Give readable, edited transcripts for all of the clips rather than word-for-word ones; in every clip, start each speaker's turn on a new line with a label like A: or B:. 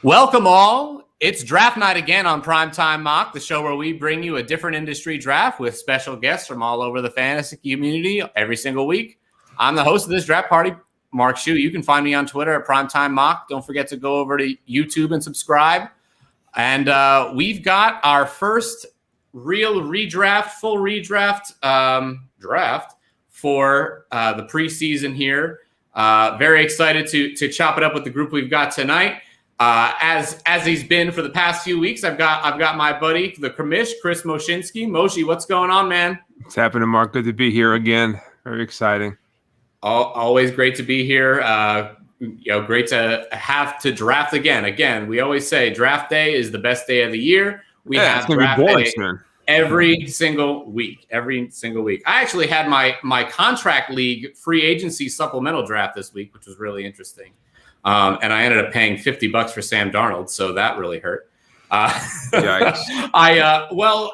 A: Welcome all. It's draft night again on Primetime Mock, the show where we bring you a different industry draft with special guests from all over the fantasy community every single week. I'm the host of this draft party, Mark Shue. You can find me on Twitter at Primetime Mock. Don't forget to go over to YouTube and subscribe. And we've got our first real redraft, full redraft draft for the preseason here. Very excited to chop it up with the group we've got tonight. As he's been for the past few weeks, I've got my buddy, the commish, Chris Moshinsky. Moshi, what's going on, man?
B: What's happening, Mark? Good to be here again. Very exciting.
A: Always great to be here. Great to have to draft again. Again, we always say draft day is the best day of the year. We have draft day every single week. I actually had my contract league free agency supplemental draft this week, which was really interesting. And I ended up paying $50 for Sam Darnold, so that really hurt. Well,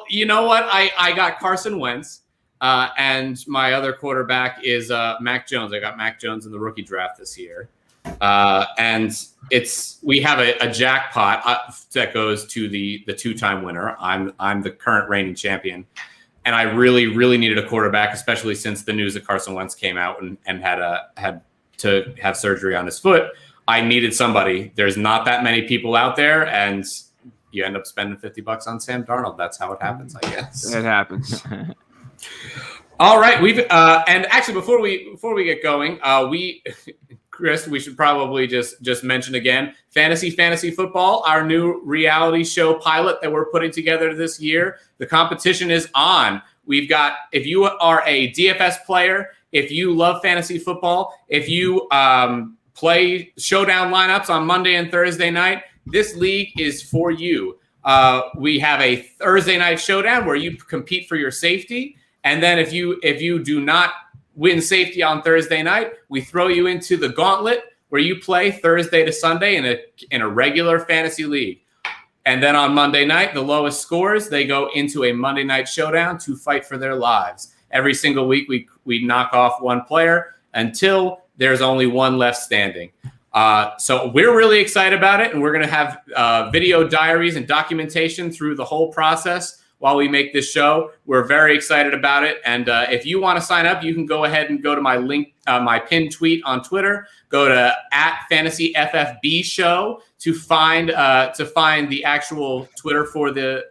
A: you know what? I got Carson Wentz, and my other quarterback is Mac Jones. I got Mac Jones in the rookie draft this year, and we have a jackpot that goes to the two-time winner. I'm the current reigning champion, and I really needed a quarterback, especially since the news that Carson Wentz came out and had to have surgery on his foot. I needed somebody. There's not that many people out there, and you end up spending $50 on Sam Darnold. That's how it happens, I guess.
B: It happens.
A: All right, and actually before we get going, Chris, we should probably just mention again, Fantasy Football, our new reality show pilot that we're putting together this year. The competition is on. We've got, if you are a DFS player, if you love fantasy football, if you play showdown lineups on Monday and Thursday night, this league is for you. We have a Thursday night showdown where you compete for your safety. And then if you do not win safety on Thursday night, we throw you into the gauntlet where you play Thursday to Sunday in a regular fantasy league. And then on Monday night, the lowest scores, they go into a Monday night showdown to fight for their lives. Every single week, we knock off one player until there's only one left standing. So we're really excited about it, and we're going to have video diaries and documentation through the whole process while we make this show. We're very excited about it, and if you want to sign up, you can go ahead and go to my link, my pinned tweet on Twitter. Go to @FantasyFFB Show to find the actual Twitter for the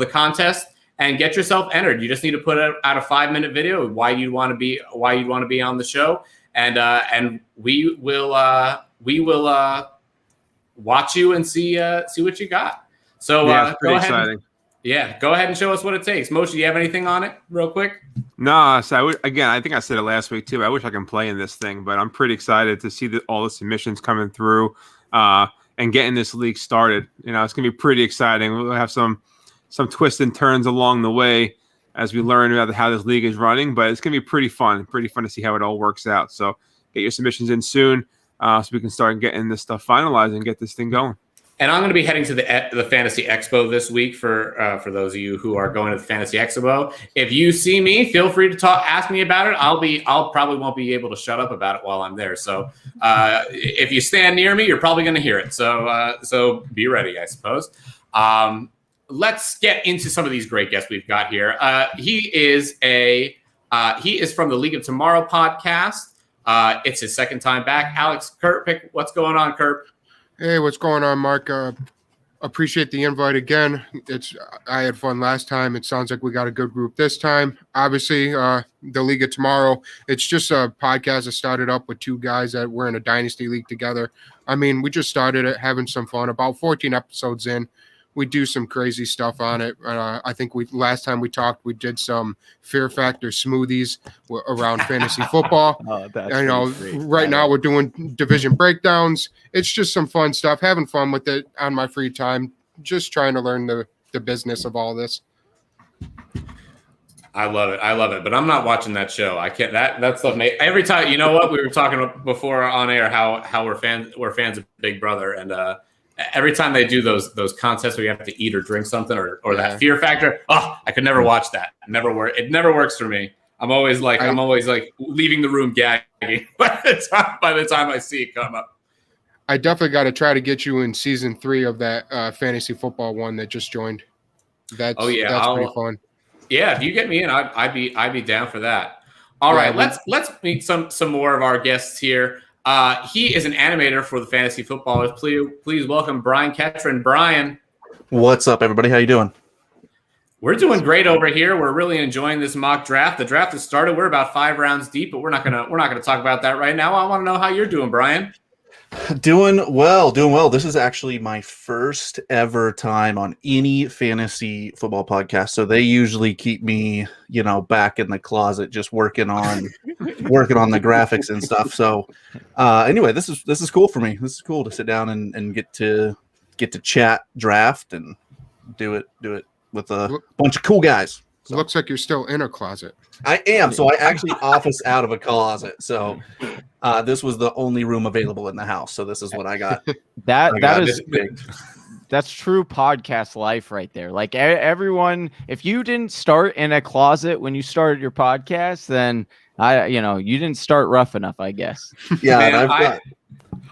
A: contest. And get yourself entered. You just need to put out a 5-minute video of why you'd want to be on the show, and we will watch you and see what you got. So
B: pretty exciting.
A: Go ahead and show us what it takes. Moshe, do you have anything on it, real quick?
B: No, so I think I said it last week too. I wish I can play in this thing, but I'm pretty excited to see all the submissions coming through and getting this league started. You know, it's gonna be pretty exciting. We'll have some twists and turns along the way as we learn about how this league is running, but it's going to be pretty fun to see how it all works out. So get your submissions in soon so we can start getting this stuff finalized and get this thing going.
A: And I'm going to be heading to the Fantasy Expo this week for those of you who are going to the Fantasy Expo. If you see me, feel free to ask me about it. I'll probably won't be able to shut up about it while I'm there. So if you stand near me, you're probably going to hear it. So be ready, I suppose. Let's get into some of these great guests we've got here. He is from the League of Tomorrow podcast. It's his second time back. Alex Kirkpick, what's going on, Kirk?
C: Hey, what's going on, Mark? Appreciate the invite again. I had fun last time. It sounds like we got a good group this time. Obviously, the League of Tomorrow, it's just a podcast that started up with two guys that were in a dynasty league together. I mean, we just started it, having some fun. About 14 episodes in, we do some crazy stuff on it. I think last time we talked, we did some Fear Factor smoothies around fantasy football. Right now we're doing division breakdowns. It's just some fun stuff, having fun with it on my free time, just trying to learn the business of all this.
A: I love it. But I'm not watching that show. I can't. That stuff. Every time, you know what, we were talking before on air how we're fans of Big Brother, and every time they do those contests where you have to eat or drink something or that Fear Factor, I could never watch that. It never works for me. I'm always like leaving the room gagging by the time I see it come up.
C: I definitely got to try to get you in season 3 of that fantasy football one that just joined. That's pretty fun.
A: Yeah, if you get me in, I'd be down for that. All right, let's meet some more of our guests here. He is an animator for the Fantasy Footballers. Please welcome Brian Ketron. Brian,
D: what's up, everybody? How you doing?
A: We're doing great over here. We're really enjoying this mock draft. The draft has started. We're about 5 rounds deep, but we're not gonna talk about that right now. I want to know how you're doing, Brian.
D: Doing well. This is actually my first ever time on any fantasy football podcast. So they usually keep me, back in the closet, just working on the graphics and stuff. So anyway, this is cool for me. This is cool to sit down and get to chat draft and do it with a bunch of cool guys.
C: So. Looks like you're still in a closet.
D: I am. So I actually office out of a closet. So this was the only room available in the house. So this is what I got.
E: That's true podcast life right there. Like everyone, if you didn't start in a closet when you started your podcast, then you didn't start rough enough, I guess.
D: Yeah,
A: man,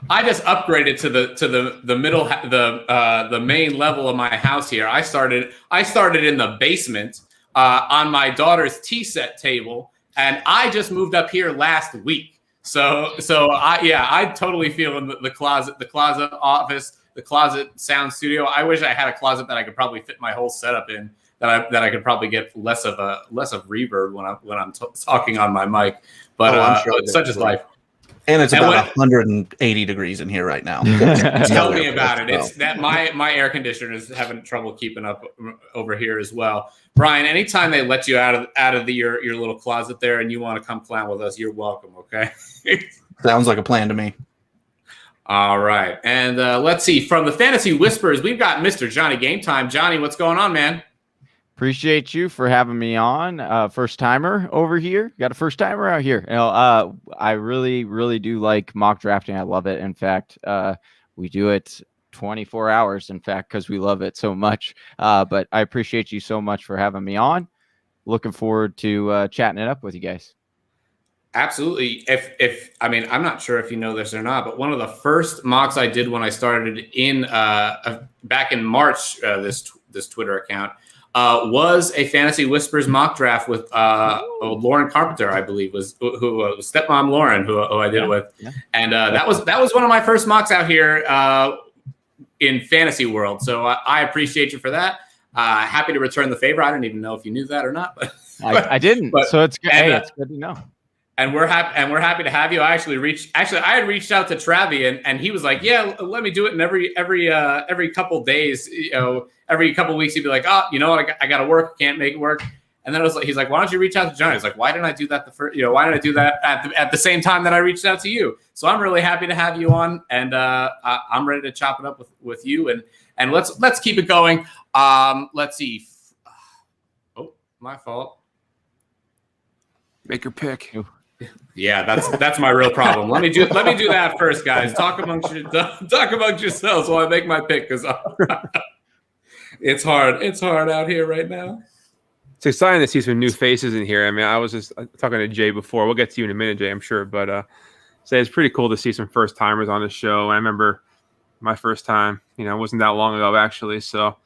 A: I just upgraded to the middle, the main level of my house here. I started in the basement on my daughter's tea set table, and I just moved up here last week. So I totally feel in the closet office, the closet sound studio. I wish I had a closet that I could probably fit my whole setup in. That I could probably get less of reverb when I'm talking on my mic. But
D: I'm sure
A: such is life.
D: And it's about 180 degrees in here right now.
A: Tell me about it. It's that my air conditioner is having trouble keeping up over here as well. Brian, anytime they let you out of your little closet there and you want to come clown with us, you're welcome. Okay.
D: Sounds like a plan to me.
A: All right, and let's see. From the Fantasy Whispers, we've got Mr. Johnny Game Time. Johnny, what's going on, man?
E: Appreciate you for having me on. First timer over here. Got a first timer out here. I really, really do like mock drafting. I love it. In fact, we do it 24 hours, in fact, because we love it so much. But I appreciate you so much for having me on. Looking forward to chatting it up with you guys.
A: Absolutely. I'm not sure if you know this or not, but one of the first mocks I did when I started in back in March, this Twitter account, was a Fantasy Whispers mock draft with Lauren Carpenter, I believe, was stepmom Lauren, who I did it with, and that was one of my first mocks out here in fantasy world. So I appreciate you for that. Happy to return the favor. I don't even know if you knew that or not, but
E: I didn't. So it's good. It's good to know.
A: And we're happy to have you. I had reached out to Travi and he was like, yeah, let me do it. And every couple days, every couple weeks, he'd be like, oh, you know what? I got to work. Can't make it work. And then he's like, why don't you reach out to Johnny? I was like, why didn't I do that why didn't I do that at the same time that I reached out to you? So I'm really happy to have you on, and I'm ready to chop it up with you, and let's keep it going. Let's see. Oh, my fault.
B: Make your pick.
A: Yeah, that's my real problem. Let me do that first, guys. Talk amongst yourselves while I make my pick, because it's hard. It's hard out here right now.
B: It's exciting to see some new faces in here. I mean, I was just talking to Jay before. We'll get to you in a minute, Jay, I'm sure. But it's pretty cool to see some first timers on the show. I remember my first time. It wasn't that long ago, actually. So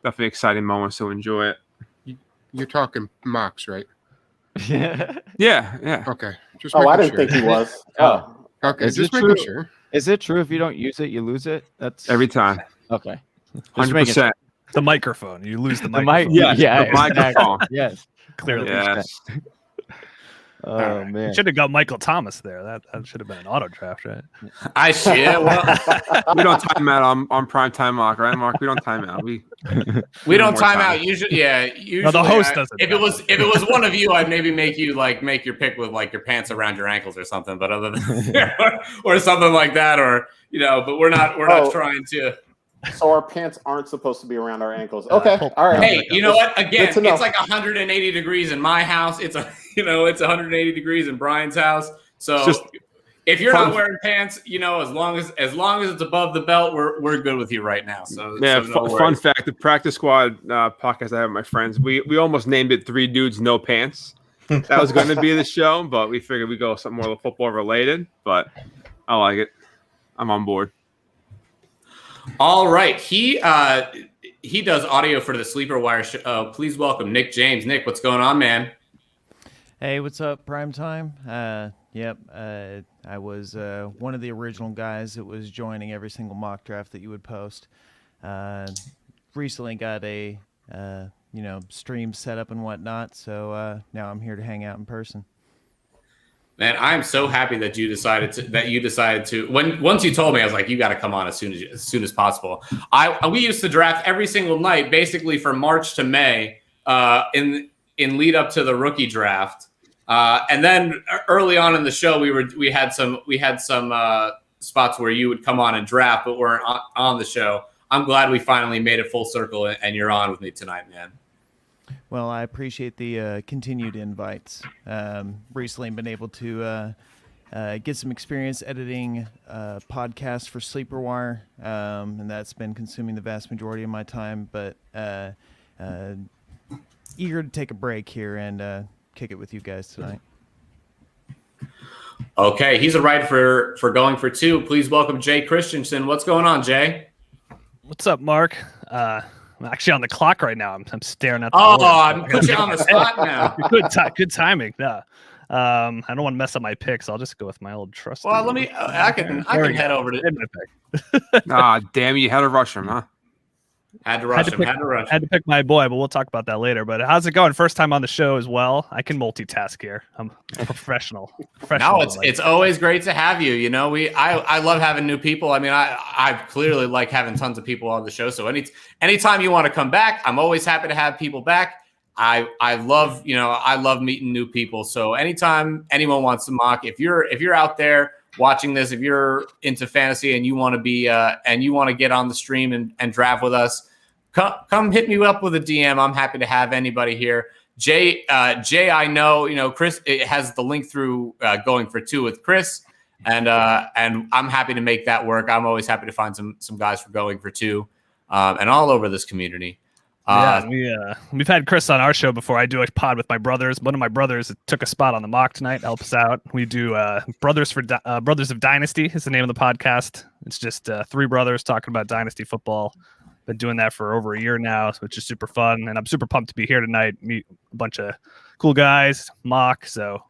B: definitely exciting moments. So enjoy it.
C: You're talking mocks, right?
B: Yeah.
C: Okay. Just
F: I didn't think he was.
C: Okay. Just making sure.
E: Is it true if you don't use it, you lose it? That's
B: every time.
E: Okay.
B: 100%.
G: The microphone. You lose the microphone.
B: The microphone.
E: Yes.
G: Clearly.
B: Yes.
G: Oh man! Should have got Michael Thomas there. That should have been an auto draft, right?
A: I should. Well,
B: we don't time out on Primetime mock, right, Mark? We don't time out. We
A: don't time out. Usually, yeah. Usually,
G: no, the host doesn't.
A: If it was one of you, I'd maybe make you make your pick with your pants around your ankles or something. But other than or something like that, or but we're not trying to.
F: So our pants aren't supposed to be around our ankles. Okay, all right.
A: Hey, you know what? Again, it's like 180 degrees in my house. It's 180 degrees in Brian's house. So if you're not wearing pants, as long as it's above the belt, we're good with you right now. So
B: yeah.
A: So no
B: fun fact: the Practice Squad podcast I have with my friends, we almost named it "Three Dudes No Pants." That was going to be the show, but we figured we go something more football related. But I like it. I'm on board.
A: All right. He does audio for the Sleeper Wire show. Please welcome Nick James. Nick, what's going on, man?
H: Hey, what's up, Primetime? I was one of the original guys that was joining every single mock draft that you would post. Recently got a stream set up and whatnot, so now I'm here to hang out in person.
A: Man, I'm so happy that you decided to. Once you told me, I was like, you got to come on as soon as possible. We used to draft every single night, basically from March to May, in lead up to the rookie draft, and then early on in the show, we had some spots where you would come on and draft, but weren't on the show. I'm glad we finally made it full circle, and you're on with me tonight, man.
H: Well, I appreciate the continued invites. Recently been able to get some experience editing podcasts for Sleeper Wire, and that's been consuming the vast majority of my time, but eager to take a break here and kick it with you guys tonight.
A: Okay, he's a writer for Going for Two. Please welcome Jay Christensen. What's going on, Jay?
G: What's up, Mark? I'm actually on the clock right now. I'm staring at the
A: board.
G: I'm
A: put you on the spot now.
G: Good timing. Yeah. I don't want to mess up my picks. I'll just go with my old trusty.
A: Well, I can head over to
G: my pick.
B: Damn, you had to rush him, huh?
A: Had to rush him.
G: Had to pick my boy, but we'll talk about that later. But how's it going? First time on the show as well. I can multitask here. I'm a professional.
A: No, it's always great to have you. You know, I love having new people. I mean, I clearly like having tons of people on the show. So anytime you want to come back, I'm always happy to have people back. I love meeting new people. So anytime anyone wants to mock, if you're out there watching this, if you're into fantasy and you want to be and you want to get on the stream and draft with us, come hit me up with a DM. I'm happy to have anybody here. Jay, I know, Chris, it has the link through Going for Two with Chris, and I'm happy to make that work. I'm always happy to find some guys for Going for Two, and all over this community.
G: We've had Chris on our show before. I do a pod with my brothers. One of my brothers took a spot on the mock tonight, helps out. We do Brothers of Dynasty is the name of the podcast. It's just three brothers talking about dynasty football. Been doing that for over a year now, which is super fun. And I'm super pumped to be here tonight, meet a bunch of cool guys, mock. So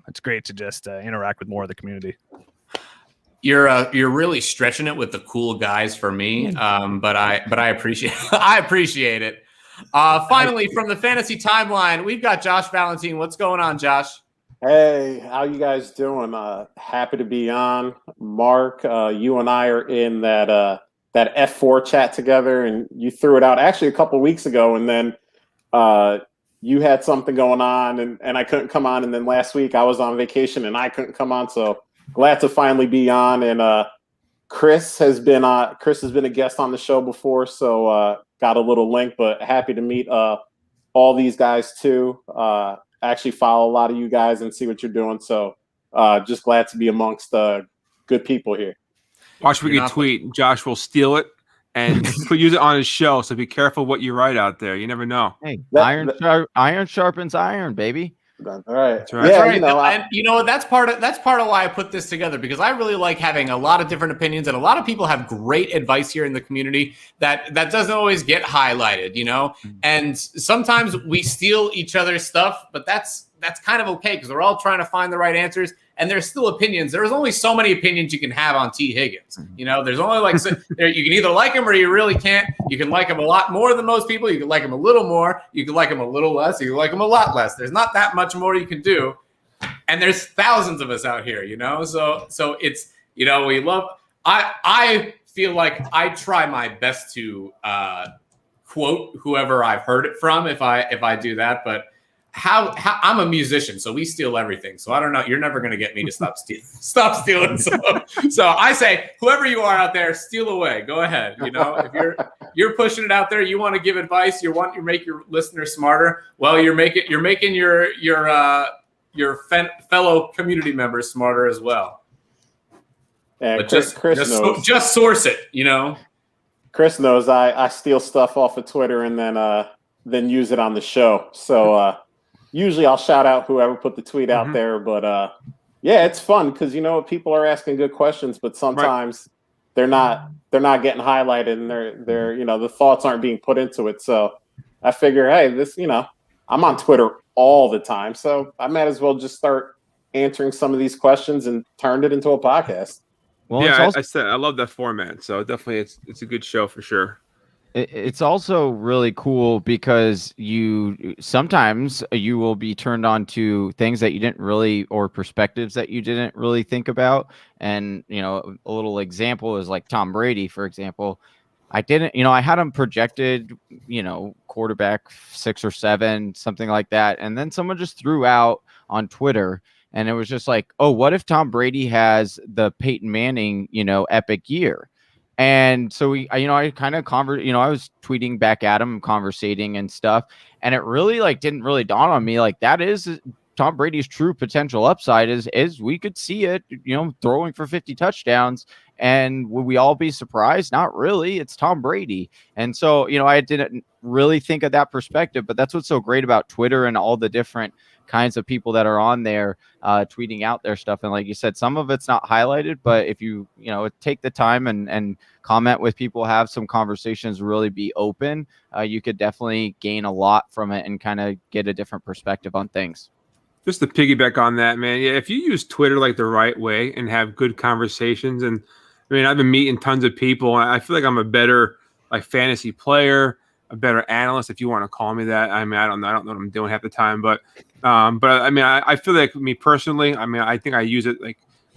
G: it's great to just interact with more of the community.
A: You're really stretching it with the cool guys for me, but I appreciate it. Finally, from the fantasy timeline, we've got Josh Valentine. What's going on, Josh?
F: Hey, how you guys doing? Happy to be on. Mark, you and I are in that F4 chat together, and you threw it out actually a couple weeks ago, and then you had something going on, and I couldn't come on, and then last week I was on vacation and I couldn't come on, so glad to finally be on. And Chris has been a guest on the show before, so got a little link, but happy to meet all these guys too. Actually follow a lot of you guys and see what you're doing, so just glad to be amongst good people here.
B: Watch what you tweet. Josh will steal it and use it on his show, so be careful what you write out there. You never know.
E: Hey, iron sharpens iron, baby.
F: That's right.
A: That's right. Yeah, that's part of why I put this together, because I really like having a lot of different opinions, and a lot of people have great advice here in the community that doesn't always get highlighted, and sometimes we steal each other's stuff, but that's kind of okay, because we're all trying to find the right answers, and there's still opinions. There's only so many opinions you can have on T. Higgins. There's only you can either like him or you really can't. You can like him a lot more than most people. You can like him a little more. You can like him a little less. You can like him a lot less. There's not that much more you can do. And there's thousands of us out here, So it's, we love, I feel like I try my best to quote whoever I've heard it from if I do that, but how I'm a musician, so we steal everything. So I don't know. You're never going to get me to stop stealing. So I say, whoever you are out there, steal away. Go ahead. If you're pushing it out there, you want to give advice, you want to make your listeners smarter. Well, you're making your fellow community members smarter as well.
F: Yeah,
A: but
F: Chris knows.
A: Just source it.
F: Chris knows I steal stuff off of Twitter and then use it on the show. So usually I'll shout out whoever put the tweet out there. But yeah, it's fun because people are asking good questions, but sometimes they're not getting highlighted, and they're the thoughts aren't being put into it. So I figure, hey, this I'm on Twitter all the time, so I might as well just start answering some of these questions and turned it into a podcast.
E: Well,
B: yeah,
E: it's also
B: I said I love that format. So definitely, it's a good show for sure.
E: it's also really cool because you sometimes you will be turned on to things that you didn't really, or perspectives that you didn't really think about. And, a little example is like Tom Brady, for example. I didn't, I had him projected, quarterback 6 or 7, something like that. And then someone just threw out on Twitter, and it was just like, oh, what if Tom Brady has the Peyton Manning, epic year? And so I kind of I was tweeting back at him, conversating and stuff. And it really didn't really dawn on me. Like, that is Tom Brady's true potential upside is we could see it, throwing for 50 touchdowns. And would we all be surprised? Not really. It's Tom Brady. And so, I didn't really think of that perspective, but that's what's so great about Twitter and all the different kinds of people that are on there tweeting out their stuff. And like you said, some of it's not highlighted, but if you take the time and comment with people, have some conversations, really be open, you could definitely gain a lot from it and kind of get a different perspective on things.
B: Just to piggyback on that, man, yeah, if you use Twitter the right way and have good conversations, and I've been meeting tons of people, and I feel like I'm a better fantasy player, a better analyst, if you want to call me that. I don't know what I'm doing half the time, but I feel like, me personally, I think I use it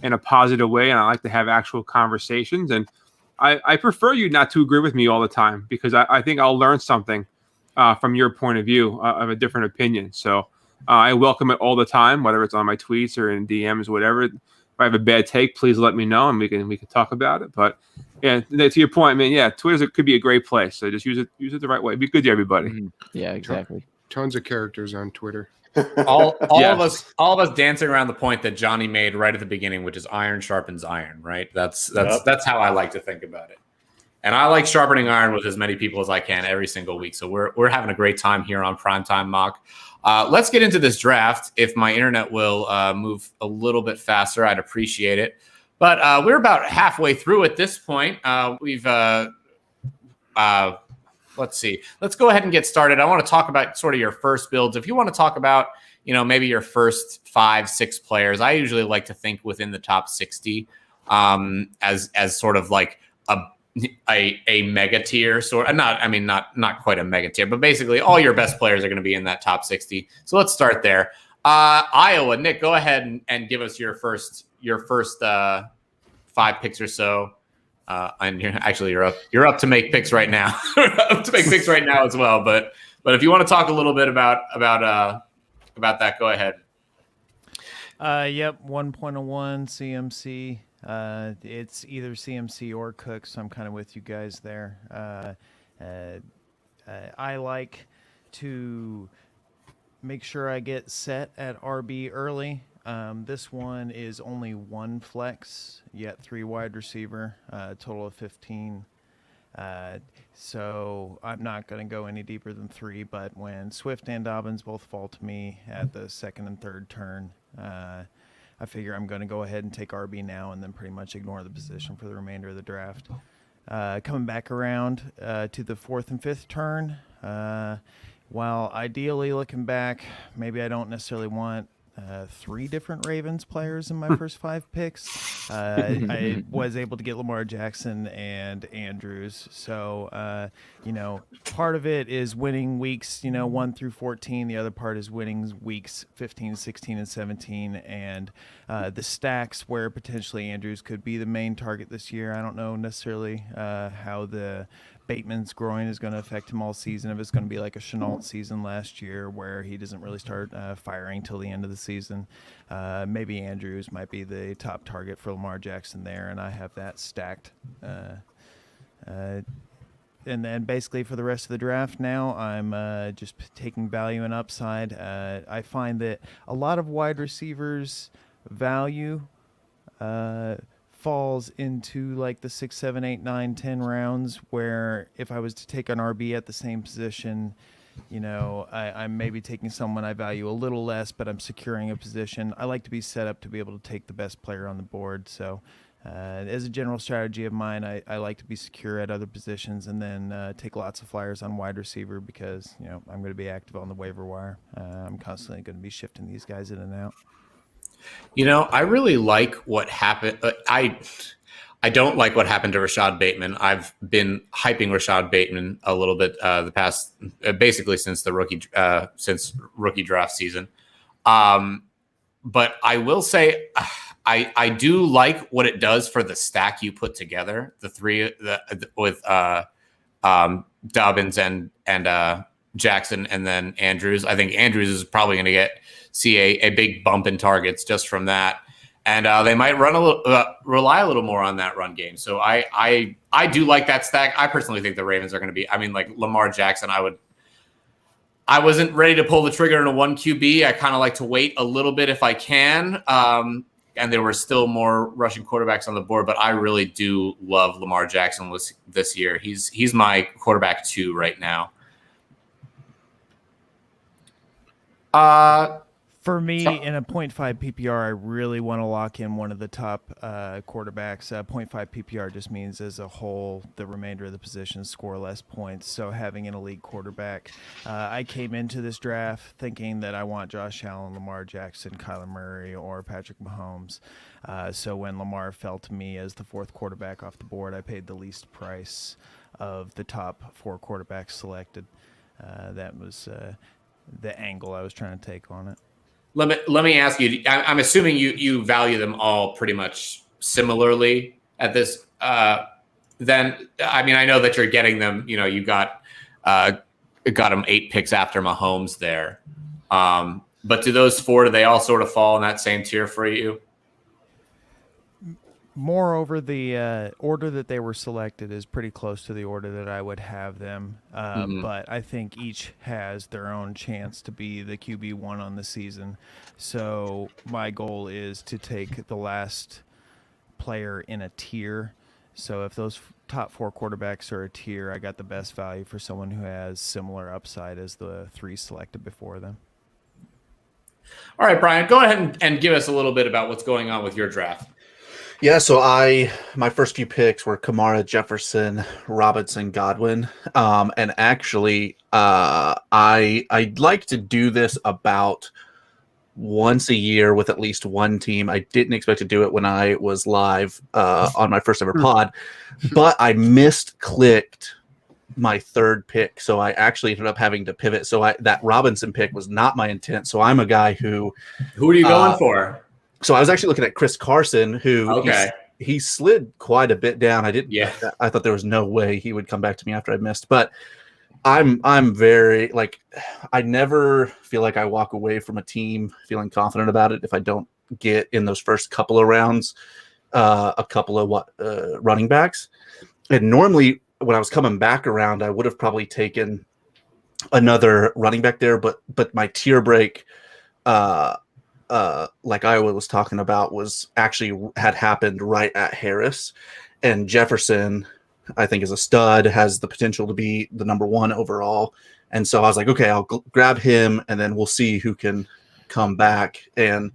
B: in a positive way, and I like to have actual conversations. And I prefer you not to agree with me all the time, because I think I'll learn something from your point of view of a different opinion. So I welcome it all the time, whether it's on my tweets or in DMs, whatever. If I have a bad take, please let me know, and we can talk about it. But yeah, to your point, man, Twitter could be a great place. So just use it the right way. Be good to everybody.
E: Mm-hmm. Yeah, exactly.
C: Tons of characters on Twitter.
A: all of us dancing around the point that Johnny made right at the beginning, which is iron sharpens iron, right? That's how I like to think about it. And I like sharpening iron with as many people as I can every single week. So we're having a great time here on Primetime Mock. Let's get into this draft. If my internet will move a little bit faster, I'd appreciate it. But we're about halfway through at this point. Let's see. Let's go ahead and get started. I want to talk about sort of your first builds. If you want to talk about, maybe your first 5-6 players, I usually like to think within the top 60 as sort of like a mega tier sort of, not quite a mega tier, but basically all your best players are going to be in that top 60. So let's start there. Iowa, Nick, go ahead and give us your first 5 picks or so. And you're up to make picks right now. Up to make picks right now as well. But if you want to talk a little bit about that, go ahead.
H: Yep, 1.01 CMC. It's either CMC or Cook, so I'm kind of with you guys there. I like to make sure I get set at RB early. This one is only 1 flex, yet 3 wide receiver, total of 15. So I'm not going to go any deeper than 3, but when Swift and Dobbins both fall to me at the second and third turn, I figure I'm going to go ahead and take RB now and then pretty much ignore the position for the remainder of the draft. Coming back around to the 4th and 5th turn, while ideally looking back, maybe I don't necessarily want 3 different Ravens players in my first 5 picks. I was able to get Lamar Jackson and Andrews. So, part of it is winning weeks, 1 through 14. The other part is winning weeks 15, 16, and 17. And the stacks where potentially Andrews could be the main target this year. I don't know necessarily how the Bateman's groin is going to affect him all season. If it's going to be like a Chenault season last year where he doesn't really start firing till the end of the season, maybe Andrews might be the top target for Lamar Jackson there, and I have that stacked. And then basically for the rest of the draft now, I'm just taking value and upside. I find that a lot of wide receivers' value falls into like the 6, 7, 8, 9, 10 rounds, where if I was to take an RB at the same position, I'm maybe taking someone I value a little less, but I'm securing a position. I like to be set up to be able to take the best player on the board. So As a general strategy of mine, I like to be secure at other positions and then take lots of flyers on wide receiver because, I'm going to be active on the waiver wire. I'm constantly going to be shifting these guys in and out.
A: I really like what happened. I don't like what happened to Rashad Bateman. I've been hyping Rashad Bateman a little bit the past, basically since the rookie draft season. But I will say, I do like what it does for the stack you put together. The three with Dobbins and Jackson, and then Andrews. I think Andrews is probably going to see a big bump in targets just from that. And they might rely a little more on that run game. So I do like that stack. I personally think the Ravens are going to be. I mean, like Lamar Jackson, I wasn't ready to pull the trigger in a 1 QB. I kind of like to wait a little bit if I can. And there were still more rushing quarterbacks on the board, but I really do love Lamar Jackson this year. He's my quarterback 2 right now.
H: For me, in a 0.5 PPR, I really want to lock in one of the top quarterbacks. 0.5 PPR just means as a whole, the remainder of the positions score less points. So having an elite quarterback, I came into this draft thinking that I want Josh Allen, Lamar Jackson, Kyler Murray, or Patrick Mahomes. So when Lamar fell to me as the 4th quarterback off the board, I paid the least price of the top 4 quarterbacks selected. That was the angle I was trying to take on it.
A: Let me ask you. I'm assuming you value them all pretty much similarly at this. Then I mean, I know that you're getting them. You got them 8 picks after Mahomes there. But do those 4? Do they all sort of fall in that same tier for you?
H: Moreover, the order that they were selected is pretty close to the order that I would have them. But I think each has their own chance to be the QB1 on the season. So my goal is to take the last player in a tier. So if those top 4 quarterbacks are a tier, I got the best value for someone who has similar upside as the 3 selected before them.
A: All right, Brian, go ahead and give us a little bit about what's going on with your draft.
D: Yeah, so my first few picks were Kamara, Jefferson, Robinson, Godwin. And actually, I'd like to do this about once a year with at least one team. I didn't expect to do it when I was live on my first ever pod, but I clicked my 3rd pick. So I actually ended up having to pivot. So that Robinson pick was not my intent. So I'm a guy who
A: are you going for?
D: So I was actually looking at Chris Carson, who he slid quite a bit down. I thought there was no way he would come back to me after I missed, but I'm very I never feel like I walk away from a team feeling confident about it if I don't get in those first couple of rounds a couple of running backs. And normally when I was coming back around, I would have probably taken another running back there, but my tier break like Iowa was talking about was actually had happened right at Harris, and Jefferson I think is a stud, has the potential to be the number 1 overall. And so I was like, okay, I'll grab him and then we'll see who can come back. And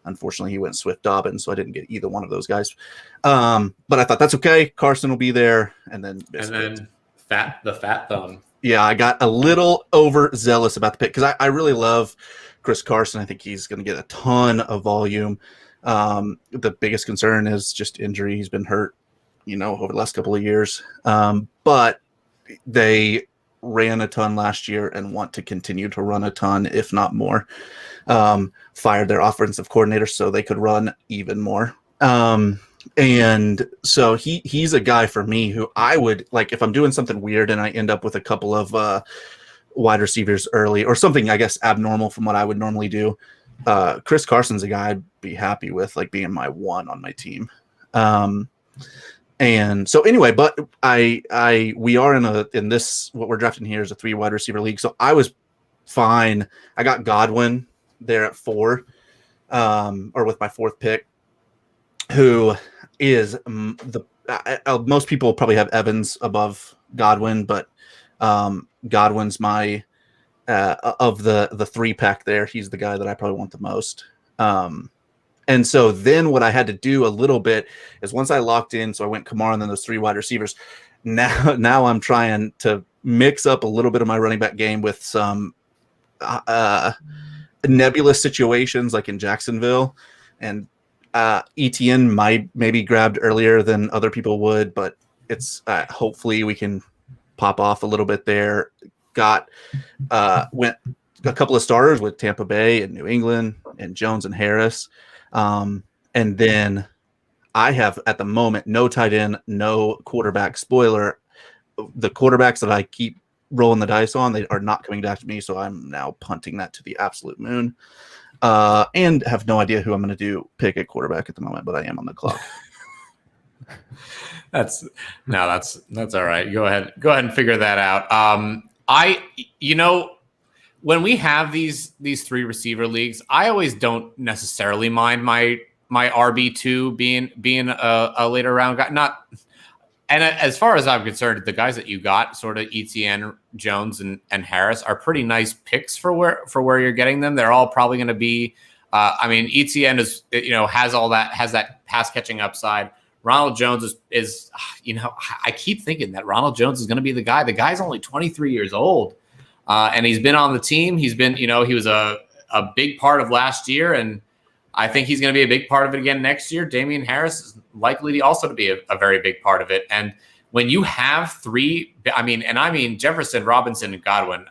D: unfortunately he went Swift Dobbins, so I didn't get either one of those guys. But I thought that's okay. Carson will be there. And then
A: the fat thumb.
D: Yeah, I got a little overzealous about the pick because I really love Chris Carson. I think he's going to get a ton of volume. The biggest concern is just injury. He's been hurt, over the last couple of years. But they ran a ton last year and want to continue to run a ton, if not more. Fired their offensive coordinator so they could run even more. And so he's a guy for me who I would like if I'm doing something weird and I end up with a couple of wide receivers early or something, I guess, abnormal from what I would normally do. Chris Carson's a guy I'd be happy with, like being my 1 on my team. And so anyway, but we are in this, what we're drafting here is a 3 wide receiver league. So I was fine. I got Godwin there at 4, or with my 4th pick, who is most people probably have Evans above Godwin, but Godwin's my of the 3 pack there. He's the guy that I probably want the most. And so then what I had to do a little bit is once I locked in, so I went Kamara and then those 3 wide receivers. Now I'm trying to mix up a little bit of my running back game with some nebulous situations like in Jacksonville, and ETN might maybe grabbed earlier than other people would, but it's hopefully we can pop off a little bit there. Went a couple of starters with Tampa Bay and New England and Jones and Harris. And then I have at the moment no tight end, no quarterback. Spoiler, the quarterbacks that I keep rolling the dice on, they are not coming back to me, so I'm now punting that to the absolute moon. And have no idea who I'm going to pick at quarterback at the moment, but I am on the clock.
A: That's all right. Go ahead and figure that out. When we have these 3 receiver leagues, I always don't necessarily mind my RB2 being a later round guy. And as far as I'm concerned, the guys that you got, sort of ETN, Jones, and Harris, are pretty nice picks for where you're getting them. They're all probably going to be. ETN is has that pass catching upside. Ronald Jones is I keep thinking that Ronald Jones is going to be the guy. The guy's only 23 years old, and he's been on the team. He's been he was a big part of last year, and I think he's going to be a big part of it again next year. Damian Harris is likely also to be a very big part of it. And when you have 3, Jefferson, Robinson, and Godwin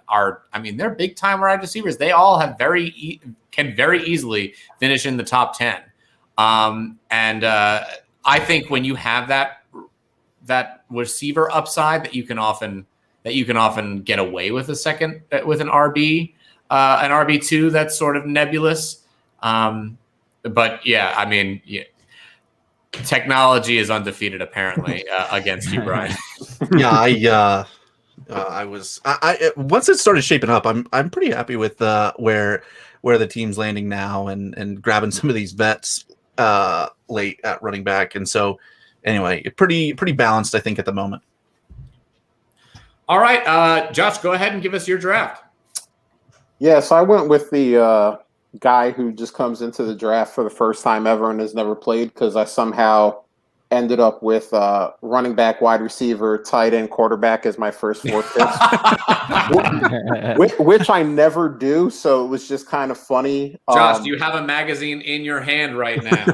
A: they're big time wide receivers. They all have can very easily finish in the top 10. I think when you have that receiver upside, that you can often get away with with an RB2 that's sort of nebulous. But technology is undefeated apparently against you, Brian.
D: Yeah, I was once it started shaping up, I'm pretty happy with where the team's landing now and grabbing some of these vets late at running back. And so anyway, pretty balanced, I think, at the moment.
A: All right, Josh, go ahead and give us your draft.
F: Yeah, so I went with the guy who just comes into the draft for the first time ever and has never played, because I somehow ended up with running back, wide receiver, tight end, quarterback as my first 4 picks, which I never do. So it was just kind of funny.
A: Josh, do you have a magazine in your hand right now?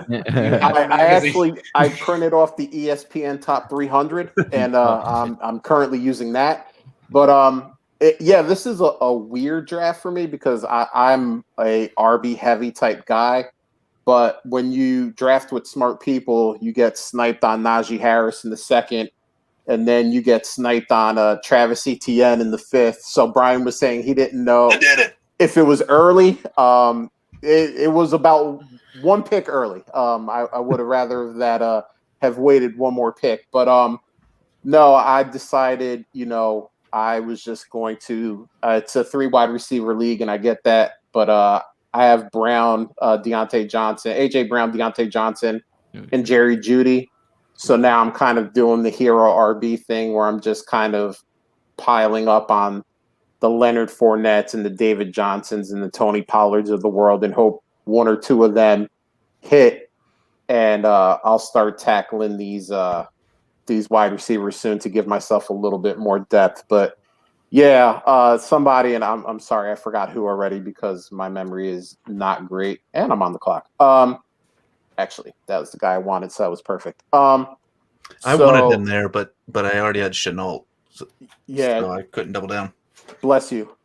F: I printed off the ESPN Top 300, and I'm currently using that. But this is a weird draft for me because I'm a RB heavy type guy. But when you draft with smart people, you get sniped on Najee Harris in the 2nd, and then you get sniped on Travis Etienne in the 5th. So Brian was saying he didn't know if it was early. It was about 1 pick early. I would have rather that have waited 1 more pick. But no, I decided, I was just going to it's a 3 wide receiver league, and I get that. But I have Brown, Deontay Johnson, AJ Brown, Deontay Johnson, and Jerry Jeudy. So now I'm kind of doing the hero RB thing where I'm just kind of piling up on the Leonard Fournettes and the David Johnsons and the Tony Pollards of the world and hope 1 or 2 of them hit. And I'll start tackling these wide receivers soon to give myself a little bit more depth. But yeah, somebody, and I'm sorry, I forgot who already because my memory is not great, and I'm on the clock. Actually, that was the guy I wanted, so that was perfect.
D: I wanted him there, but I already had Chenault, so I couldn't double down.
F: Bless you,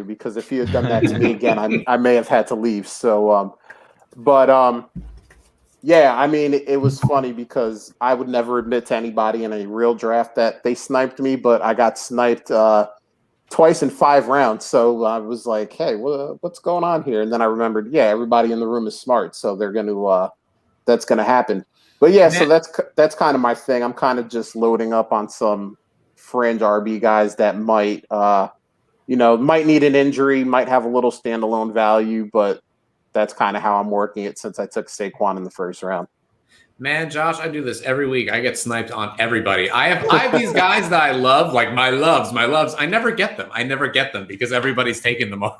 F: because if you had done that to me again, I may have had to leave. So, it was funny because I would never admit to anybody in a real draft that they sniped me, but I got sniped twice in 5 rounds. So I was like, hey, what's going on here? And then I remembered, everybody in the room is smart. So they're going to, that's going to happen. But so that's kind of my thing. I'm kind of just loading up on some fringe RB guys that might need an injury, might have a little standalone value, but that's kind of how I'm working it since I took Saquon in the 1st round.
A: Man, Josh, I do this every week. I get sniped on everybody. I have these guys that I love, like my loves. I never get them because everybody's taken them all.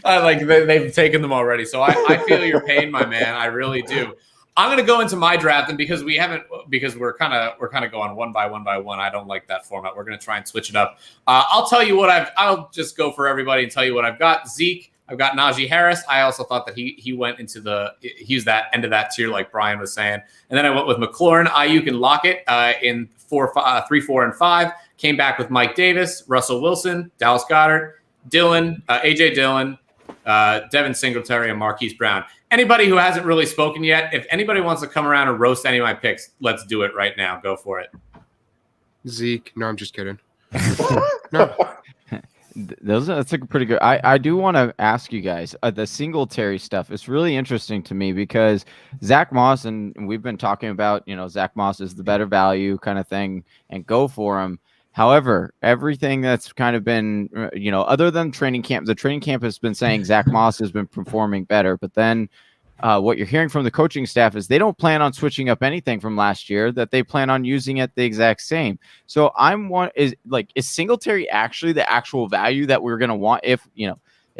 A: They've taken them already. So I feel your pain, my man. I really do. I'm gonna go into my draft, and because we're kind of going one by one. I don't like that format. We're gonna try and switch it up. I'll tell you what I'll just go for everybody and tell you what I've got. Zeke. I've got Najee Harris. I also thought that he went into he's that end of that tier, like Brian was saying. And then I went with McLaurin, Ayuk, and Lockett in 3, 4, and 5. Came back with Mike Davis, Russell Wilson, Dallas Goedert, Dillon, AJ Dillon, Devin Singletary, and Marquise Brown. Anybody who hasn't really spoken yet, if anybody wants to come around and roast any of my picks, let's do it right now. Go for it.
C: Zeke. No, I'm just kidding. No.
E: That's a pretty good. I do want to ask you guys the Singletary stuff. It's really interesting to me because Zach Moss, and we've been talking about, Zach Moss is the better value kind of thing and go for him. However, everything that's kind of been, other than training camp, the training camp has been saying Zach Moss has been performing better. But then what you're hearing from the coaching staff is they don't plan on switching up anything from last year, that they plan on using it the exact same. So is Singletary actually the actual value that we're going to want? If,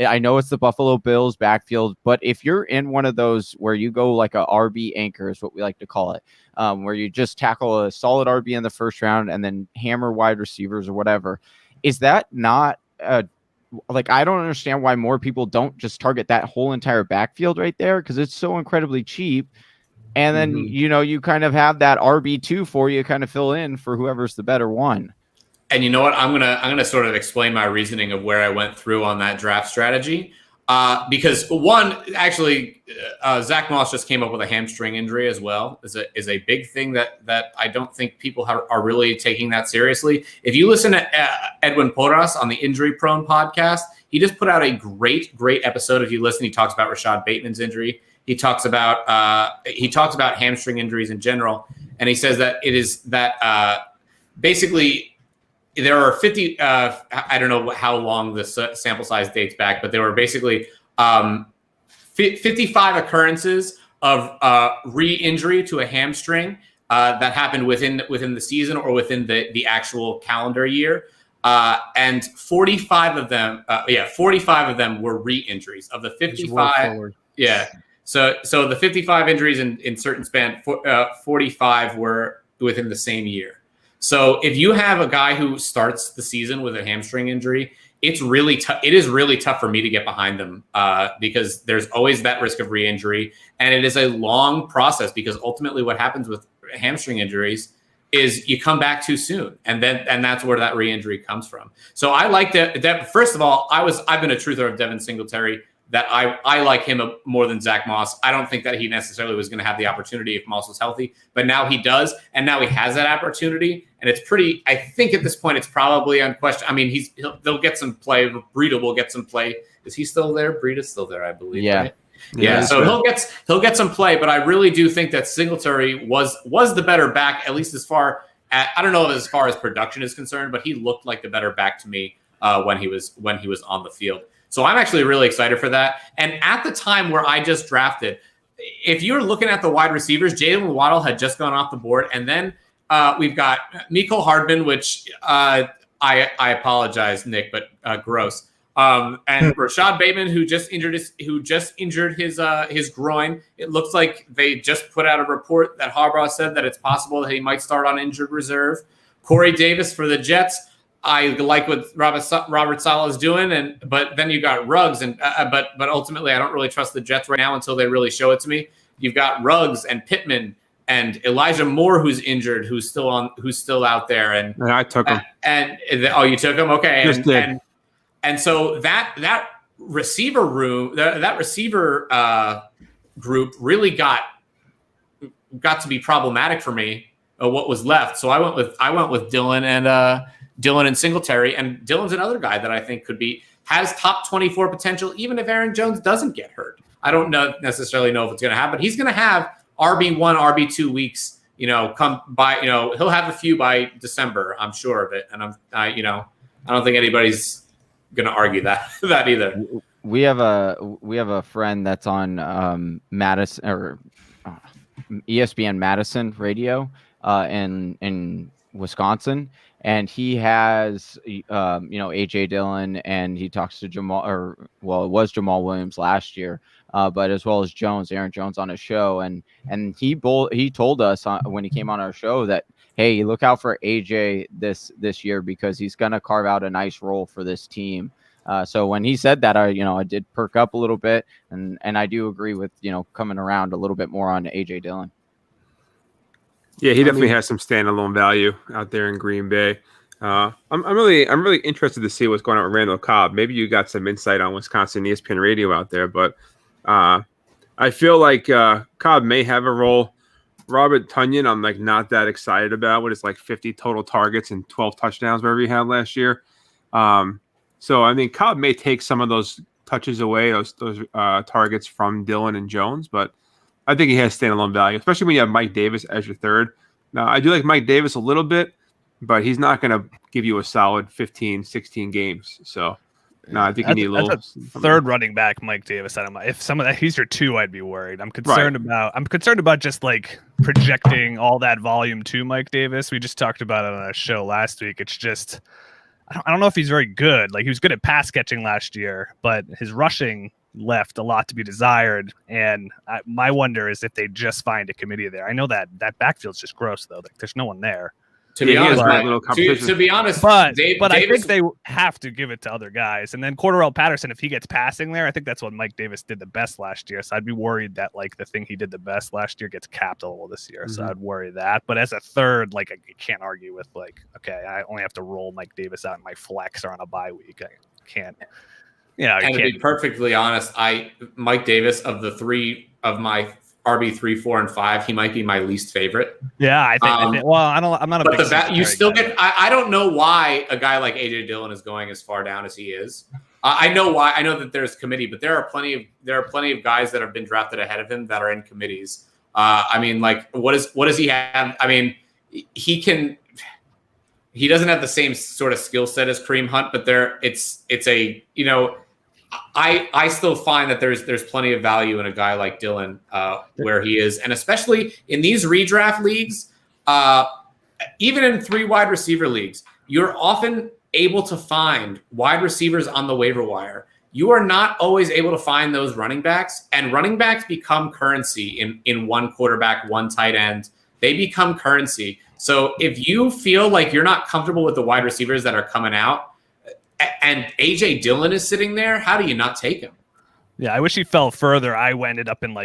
E: I know it's the Buffalo Bills backfield, but if you're in one of those where you go like a RB anchor is what we like to call it, where you just tackle a solid RB in the first round and then hammer wide receivers or whatever, is that not I don't understand why more people don't just target that whole entire backfield right there, because it's so incredibly cheap. And then, you kind of have that RB2 for you kind of fill in for whoever's the better one.
A: And you know what? I'm gonna sort of explain my reasoning of where I went through on that draft strategy. Because one, actually, Zach Moss just came up with a hamstring injury as well. Is a big thing that I don't think people are really taking that seriously. If you listen to Edwin Porras on the Injury Prone podcast, he just put out a great episode. If you listen, he talks about Rashad Bateman's injury. He talks about hamstring injuries in general, and he says that it is that basically. There are 50, I don't know how long this sample size dates back, but there were basically 55 occurrences of re-injury to a hamstring that happened within the season or within the actual calendar year. And 45 of them were re-injuries. Of the 55, yeah. So the 55 injuries in certain span, 45 were within the same year. So if you have a guy who starts the season with a hamstring injury, it's really tough. It is really tough for me to get behind them because there's always that risk of re-injury, and it is a long process because ultimately what happens with hamstring injuries is you come back too soon, and that's where that re-injury comes from. So I like that. First of all, I've been a truther of Devin Singletary. That I like him more than Zach Moss. I don't think that he necessarily was going to have the opportunity if Moss was healthy, but now he does, and now he has that opportunity, and it's pretty. I think at this point it's probably unquestioned. I mean, they'll get some play. Breida will get some play. Is he still there? Breida's still there, I believe.
E: Yeah,
A: right? Yeah. So he'll get some play, but I really do think that Singletary was the better back, at least as far. I don't know as far as production is concerned, but he looked like the better back to me when he was on the field. So I'm actually really excited for that. And at the time where I just drafted, if you're looking at the wide receivers, Jalen Waddle had just gone off the board. And then we've got Mecole Hardman, which I apologize, Nick, but gross. And Rashad Bateman, who just injured his groin. It looks like they just put out a report that Harbaugh said that it's possible that he might start on injured reserve. Corey Davis for the Jets. I like what Robert Saleh is doing, but then you got Ruggs, and but ultimately I don't really trust the Jets right now until they really show it to me. You've got Ruggs and Pittman and Elijah Moore, who's injured, who's still out there, and
B: I took him.
A: You took him, okay?
B: Just did.
A: And so that receiver room, that receiver group really got to be problematic for me. What was left, so I went with Dillon and Singletary, and Dillon's another guy that I think has top 24 potential, even if Aaron Jones doesn't get hurt. I don't necessarily know if it's going to happen, but he's going to have RB1, RB2 weeks. Come by. He'll have a few by December. I'm sure of it, and I don't think anybody's going to argue that either.
E: We have a friend that's on Madison or. ESPN Madison radio in Wisconsin, and he has AJ Dillon, and he talks to it was Jamal Williams last year, but as well as Aaron Jones on his show, and he told us when he came on our show that, hey, look out for AJ this year because he's going to carve out a nice role for this team. So when he said that, I did perk up a little bit, and I do agree with coming around a little bit more on AJ Dillon.
B: Yeah, he definitely has some standalone value out there in Green Bay. I'm really interested to see what's going on with Randall Cobb. Maybe you got some insight on Wisconsin ESPN radio out there, but I feel like Cobb may have a role. Robert Tonyan, I'm not that excited about with his 50 total targets and 12 touchdowns, whatever he had last year. So I mean, Cobb may take some of those touches away, those targets from Dillon and Jones, but I think he has standalone value, especially when you have Mike Davis as your third. Now, I do like Mike Davis a little bit, but he's not going to give you a solid 15, 16 games. So, no, I think you need a little
G: third running back, Mike Davis. I don't know if some of that he's your two, I'd be worried. I'm concerned about just projecting all that volume to Mike Davis. We just talked about it on a show last week. It's just I don't know if he's very good. He was good at pass catching last year, but his rushing left a lot to be desired. And my wonder is if they just find a committee there. I know that backfield's just gross though. There's no one there.
A: To be honest, but I think they have to give it to other guys. And then Cordarrelle Patterson, if he gets passing there, I think that's what Mike Davis did the best last year. So I'd be worried that the thing he did the best last year gets capped a little this year. Mm-hmm. So I'd worry that. But as a third, I can't argue with okay, I only have to roll Mike Davis out in my flex or on a bye week. I can't. Yeah, and to be perfectly honest, Mike Davis of the three of my RB 3, 4, and 5, he might be my least favorite.
G: Yeah, I think. Well, I'm not a.
A: But you still get. I don't know why a guy like AJ Dillon is going as far down as he is. I know why. I know that there's committee, but there are plenty of guys that have been drafted ahead of him that are in committees. I mean, what does he have? I mean, he can. He doesn't have the same sort of skill set as Kareem Hunt, but it's a I still find that there's plenty of value in a guy like Dillon where he is, and especially in these redraft leagues, even in 3 wide receiver leagues, you're often able to find wide receivers on the waiver wire. You are not always able to find those running backs, and running backs become currency in one quarterback, one tight end. They become currency. So if you feel like you're not comfortable with the wide receivers that are coming out, and AJ Dillon is sitting there, how do you not take him?
G: Yeah, I wish he fell further. I ended up in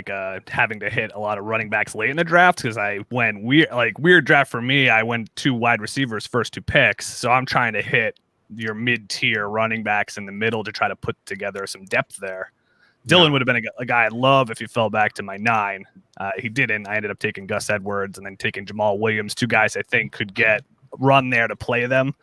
G: having to hit a lot of running backs late in the draft because I went weird draft for me. I went 2 wide receivers first 2 picks, so I'm trying to hit your mid-tier running backs in the middle to try to put together some depth there. Dillon would have been a guy I'd love if he fell back to my 9. He didn't. I ended up taking Gus Edwards and then taking Jamal Williams, 2 guys I think could get run there to play them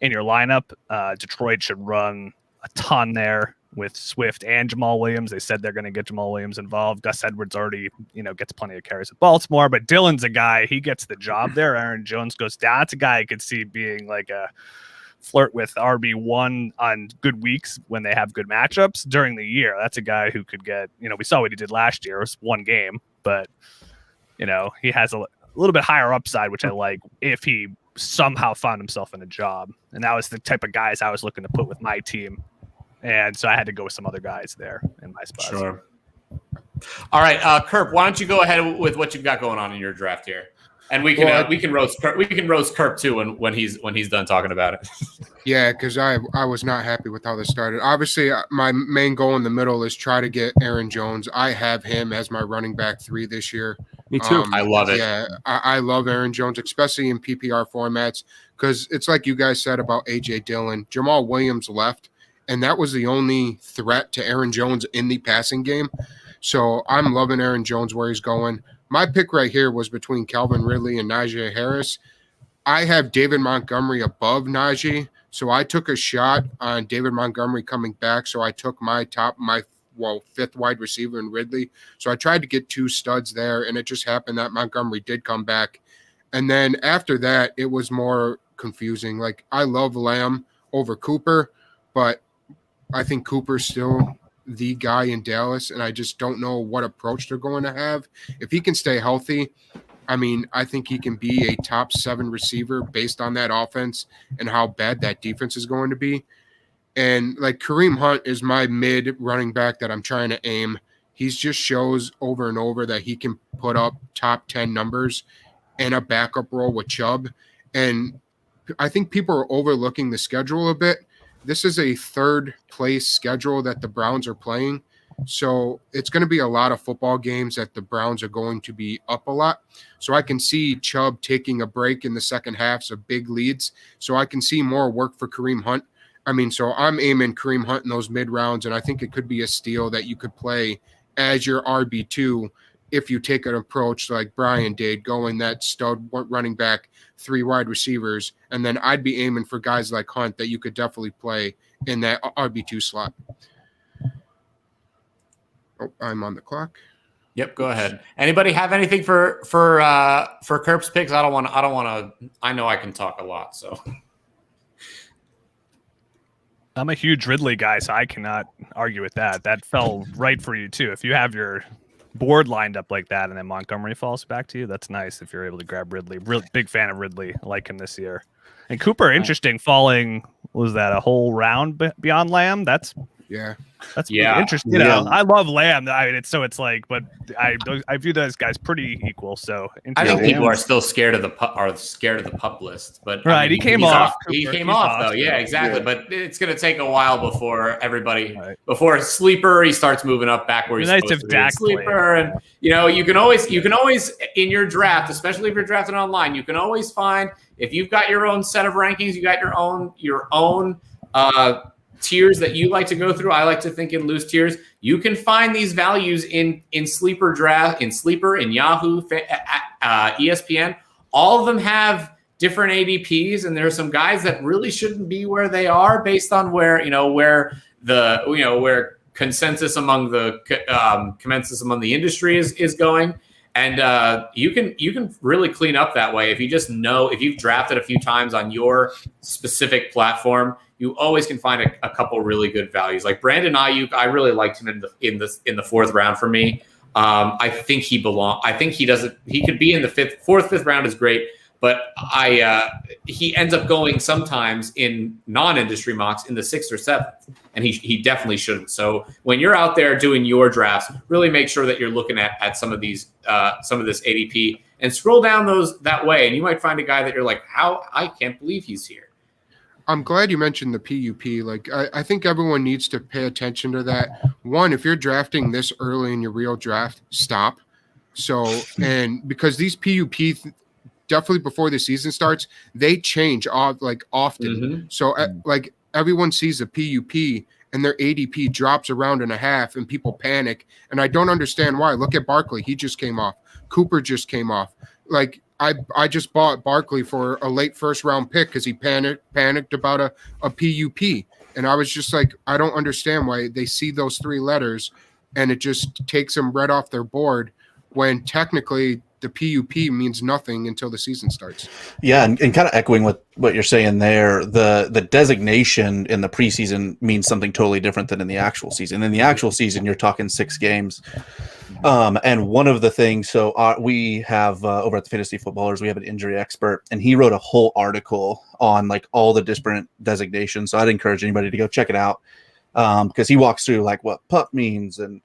G: in your lineup. Detroit should run a ton there with Swift and Jamal Williams. They said they're going to get Jamal Williams involved. Gus Edwards already, gets plenty of carries at Baltimore, but Dillon's a guy, he gets the job there. Aaron Jones goes down. That's a guy I could see being a flirt with RB1 on good weeks when they have good matchups during the year. That's a guy who could get, we saw what he did last year. It was 1 game, but he has a little bit higher upside, which I like if he somehow found himself in a job. And that was the type of guys I was looking to put with my team. And so I had to go with some other guys there in my spot.
A: Sure. All right, Kerp, why don't you go ahead with what you've got going on in your draft here? And we can roast Kerp too when he's done talking about it.
C: Yeah, because I was not happy with how this started. Obviously, my main goal in the middle is try to get Aaron Jones. I have him as my running back 3 this year.
B: Me too.
A: I love it.
C: Yeah, I love Aaron Jones, especially in PPR formats, because it's like you guys said about AJ Dillon. Jamal Williams left, and that was the only threat to Aaron Jones in the passing game. So I'm loving Aaron Jones where he's going. My pick right here was between Calvin Ridley and Najee Harris. I have David Montgomery above Najee, so I took a shot on David Montgomery coming back. So I took my 5th wide receiver in Ridley. So I tried to get 2 studs there, and it just happened that Montgomery did come back. And then after that, it was more confusing. I love Lamb over Cooper, but I think Cooper's still the guy in Dallas, and I just don't know what approach they're going to have. If he can stay healthy, I mean, I think he can be a top 7 receiver based on that offense and how bad that defense is going to be. And like Kareem Hunt is my mid running back that I'm trying to aim. He's just shows over and over that he can put up top 10 numbers in a backup role with Chubb. And I think people are overlooking the schedule a bit. This is a 3rd place schedule that the Browns are playing. So it's going to be a lot of football games that the Browns are going to be up a lot. So I can see Chubb taking a break in the second half, so big leads. So I can see more work for Kareem Hunt. I mean, so I'm aiming Kareem Hunt in those mid rounds, and I think it could be a steal that you could play as your RB2 if you take an approach like Brian did, going that stud running back, 3 wide receivers, and then I'd be aiming for guys like Hunt that you could definitely play in that RB2 slot. Oh, I'm on the clock.
A: Yep, go ahead. Anybody have anything for Kerp's picks? I don't want to. I know I can talk a lot, so.
G: I'm a huge Ridley guy, so I cannot argue with that. That fell right for you too. If you have your board lined up like that, and then Montgomery falls back to you, that's nice. If you're able to grab Ridley, real big fan of Ridley. I like him this year. And Cooper, interesting, falling. Was that a whole round beyond Lamb? That's interesting. You know, I love Lamb. I mean, it's like, but I view those guys pretty equal. So
A: I think people are still scared of the pup list. But
G: right,
A: I mean,
G: he came off.
A: He came off though. Yeah, exactly. Yeah. But it's going to take a while before before a sleeper he starts moving up back where he's
G: nice
A: supposed
G: if
A: to be.
G: Dak
A: Sleeper, and you know you can always in your draft, especially if you're drafting online, you can always find if you've got your own set of rankings, you got your own tiers that you like to go through. I like to think in loose tiers. You can find these values in sleeper draft, in sleeper, in Yahoo, ESPN. All of them have different ADPs, and there are some guys that really shouldn't be where they are based on where consensus among the industry is going. And you can really clean up that way if you just know, if you've drafted a few times on your specific platform, you always can find a couple really good values. Like Brandon Ayuk, I really liked him in the 4th round for me. I think he could be in the 5th round is great, but he ends up going sometimes in non-industry mocks in the 6th or 7th, and he definitely shouldn't. So when you're out there doing your drafts, really make sure that you're looking at some of this ADP and scroll down that way, and you might find a guy that you're like, how I can't believe he's here.
C: I'm glad you mentioned the PUP. Like, I think everyone needs to pay attention to that. One, if you're drafting this early in your real draft, stop. So, and because these PUP definitely before the season starts, they change often. Mm-hmm. So like everyone sees a PUP and their ADP drops around and a half and people panic. And I don't understand why. Look at Barkley. He just came off. Cooper just came off. Like I just bought Barkley for a late 1st round pick because he panicked about a PUP. And I was just like, I don't understand why they see those 3 letters and it just takes them right off their board when technically the PUP means nothing until the season starts.
D: Yeah, and kind of echoing what you're saying there, the designation in the preseason means something totally different than in the actual season. In the actual season, you're talking 6 games. And one of the things, so we have over at the Fantasy Footballers, we have an injury expert, and he wrote a whole article on like all the different designations. So I'd encourage anybody to go check it out because he walks through like what pup means and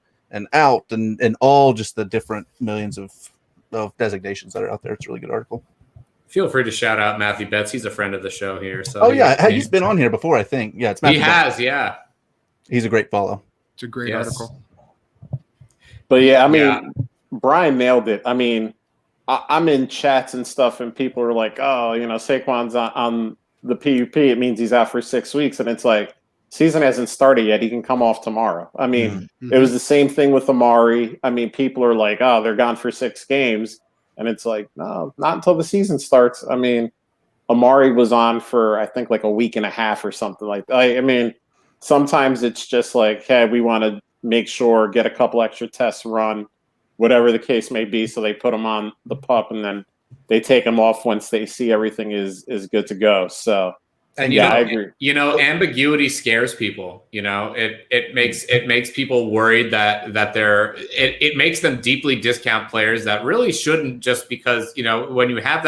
D: out and all just the different millions of designations that are out there. It's a really good article.
A: Feel free to shout out Matthew Betts. He's a friend of the show here. So
D: he's been on here before, I think. Yeah, it's Matthew Betts.
A: Yeah.
D: He's a great follow.
C: It's a great article.
F: But yeah, I mean, Brian nailed it. I mean, I'm in chats and stuff, and people are like, "Oh, Saquon's on the PUP. It means he's out for 6 weeks," and it's like, season hasn't started yet. He can come off tomorrow. I mean, It was the same thing with Amari. I mean, people are like, "Oh, they're gone for 6 games," and it's like, no, not until the season starts. I mean, Amari was on for I think like a week and a half or something like that. I mean, sometimes it's just like, hey, we want to make sure, get a couple extra tests run, whatever the case may be. So they put them on the pup and then they take them off once they see everything is good to go. So
A: And
F: I agree.
A: Ambiguity scares people. It makes people worried that it makes them deeply discount players that really shouldn't, just because when you have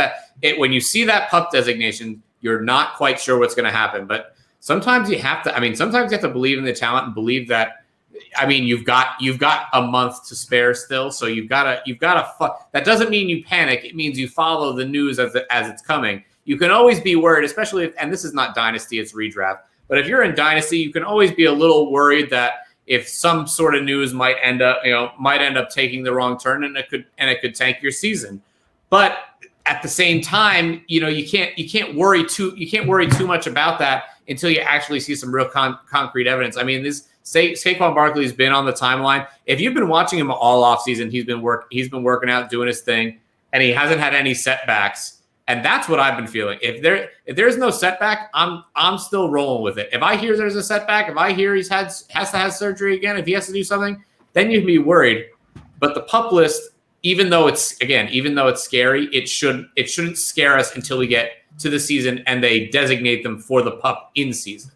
A: when you see that pup designation, you're not quite sure what's going to happen. But sometimes you have to. Sometimes you have to believe in the talent and believe that. You've got a month to spare still, so you've got to. That doesn't mean you panic. It means you follow the news as it's coming. You can always be worried, especially and this is not Dynasty, it's Redraft. But if you're in Dynasty, you can always be a little worried that if some sort of news might end up taking the wrong turn, and it could tank your season. But at the same time, you can't worry too much about that until you actually see some real concrete evidence. Saquon Barkley's been on the timeline. If you've been watching him all offseason, he's been working out, doing his thing, and he hasn't had any setbacks. And that's what I've been feeling. If there's no setback, I'm still rolling with it. If I hear there's a setback, if I hear has to have surgery again, if he has to do something, then you can be worried. But the pup list, even though it's scary, it shouldn't scare us until we get to the season and they designate them for the pup in season.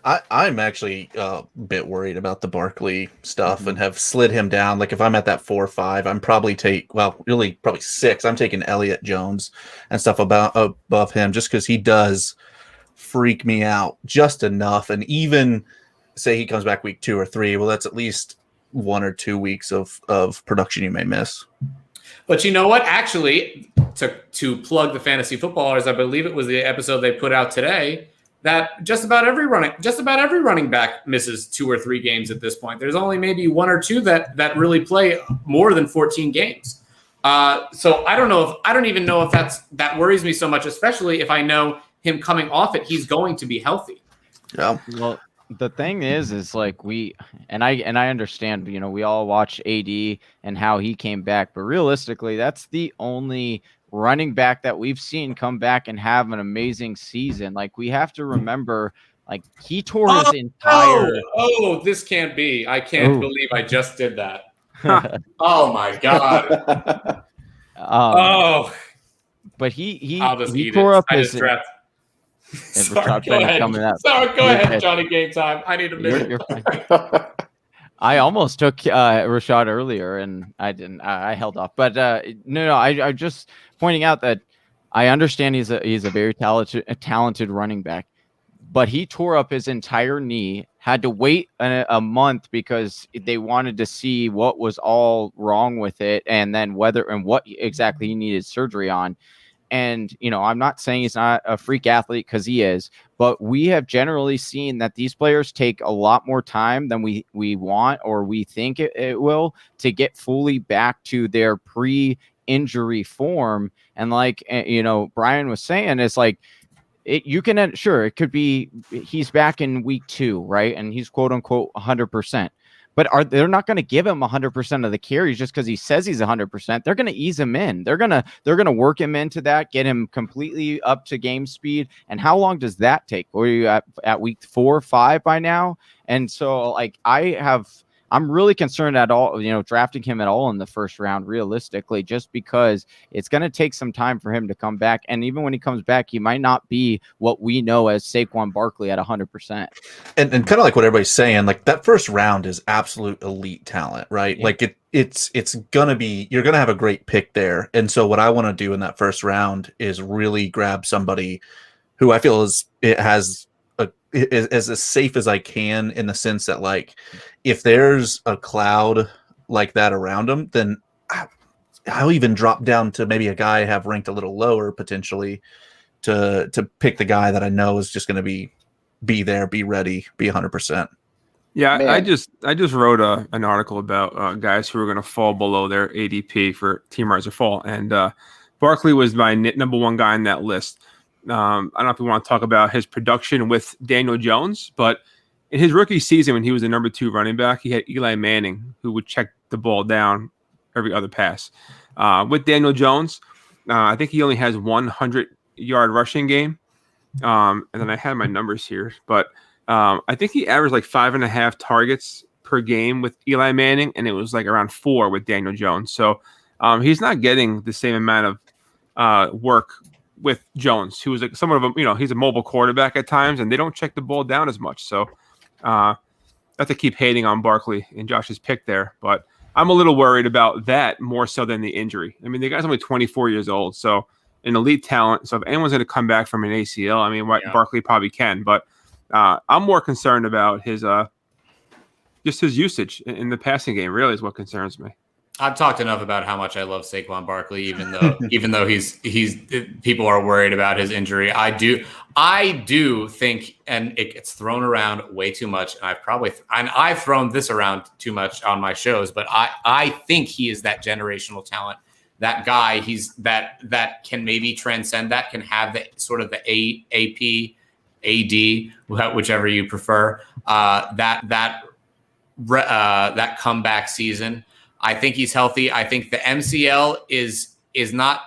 D: I'm actually a bit worried about the Barkley stuff and have slid him down. Like if I'm at that 4 or 5, I'm probably probably 6. I'm taking Elliott Jones and stuff above him just because he does freak me out just enough. And even say he comes back week 2 or 3, well, that's at least 1 or 2 weeks of production you may miss.
A: But you know what? Actually, to plug the fantasy footballers, I believe it was the episode they put out today, that just about every running back misses 2 or 3 games at this point. There's only maybe 1 or 2 that really play more than 14 games. So I don't even know if that worries me so much, especially if I know him coming off it, he's going to be healthy.
D: Yeah.
E: Well, the thing is like I understand, we all watch AD and how he came back, but realistically, that's the only running back that we've seen come back and have an amazing season. Like, we have to remember, like, he tore his entire.
A: This can't be. I can't believe I just did that. Oh my god.
E: But he
A: tore
E: up
A: his. Sorry, go ahead, Johnny. Game time. I need a minute.
E: You're fine. I almost took Rashad earlier, and I didn't. I held off. But no. I just pointing out that I understand he's a very talented running back, but he tore up his entire knee. Had to wait a month because they wanted to see what was all wrong with it, and then whether and what exactly he needed surgery on. And, I'm not saying he's not a freak athlete, because he is, but we have generally seen that these players take a lot more time than we want or we think it will to get fully back to their pre-injury form. And like, Brian was saying, it's like, it could be he's back in week 2, right? And he's quote unquote 100%. But they're not going to give him 100% of the carries just because he says he's 100%. They're going to ease him in. They're going to work him into that, get him completely up to game speed. And how long does that take? Are you at week 4 or 5 by now? And so, like, I'm really concerned at all, drafting him at all in the first round, realistically, just because it's going to take some time for him to come back. And even when he comes back, he might not be what we know as Saquon Barkley at 100%.
D: And kind of like what everybody's saying, like that first round is absolute elite talent, right? Yeah. Like it's going to be, you're going to have a great pick there. And so what I want to do in that first round is really grab somebody who I feel is as safe as I can, in the sense that, like, if there's a cloud like that around him, then I'll even drop down to maybe a guy I have ranked a little lower potentially to pick the guy that I know is just going to be there, be ready, be 100%.
B: Yeah, man. I just wrote an article about guys who are going to fall below their ADP for Team Rise or Fall, and Barkley was my number 1 guy on that list. I don't know if we want to talk about his production with Daniel Jones, but in his rookie season, when he was the number 2 running back, he had Eli Manning, who would check the ball down every other pass. With Daniel Jones, I think he only has 100-yard rushing game. And then I had my numbers here, but I think he averaged like 5.5 targets per game with Eli Manning, and it was like around 4 with Daniel Jones. So he's not getting the same amount of work with Jones, who was like somewhat of a, he's a mobile quarterback at times, and they don't check the ball down as much. So, not to keep hating on Barkley and Josh's pick there, but I'm a little worried about that more so than the injury. I mean, the guy's only 24 years old, so an elite talent. So if anyone's going to come back from an ACL, I mean, Barkley probably can, but I'm more concerned about his just his usage in the passing game. Really, is what concerns me.
A: I've talked enough about how much I love Saquon Barkley, even though he's people are worried about his injury. I do think, and it gets thrown around way too much. And I've thrown this around too much on my shows, but I think he is that generational talent. That guy, he's that can maybe transcend that, can have the sort of the AP, AD, whichever you prefer. That comeback season. I think he's healthy. I think the MCL is not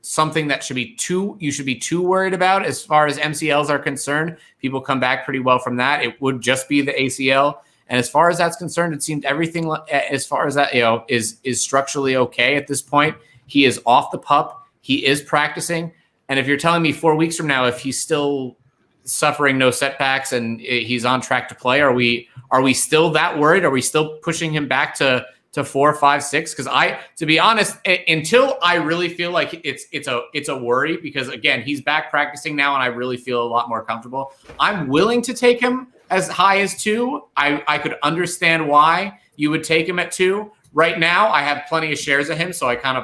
A: something that you should be too worried about as far as MCLs are concerned. People come back pretty well from that. It would just be the ACL. And as far as that's concerned, it seemed everything as far as that, is structurally okay at this point. He is off the pup. He is practicing. And if you're telling me 4 weeks from now, if he's still suffering no setbacks and he's on track to play, are we still that worried? Are we still pushing him back to 4, 5, 6? Because to be honest, until I really feel like it's a worry, because again, he's back practicing now and I really feel a lot more comfortable. I'm willing to take him as high as 2. I could understand why you would take him at 2. Right now, I have plenty of shares of him, so I kind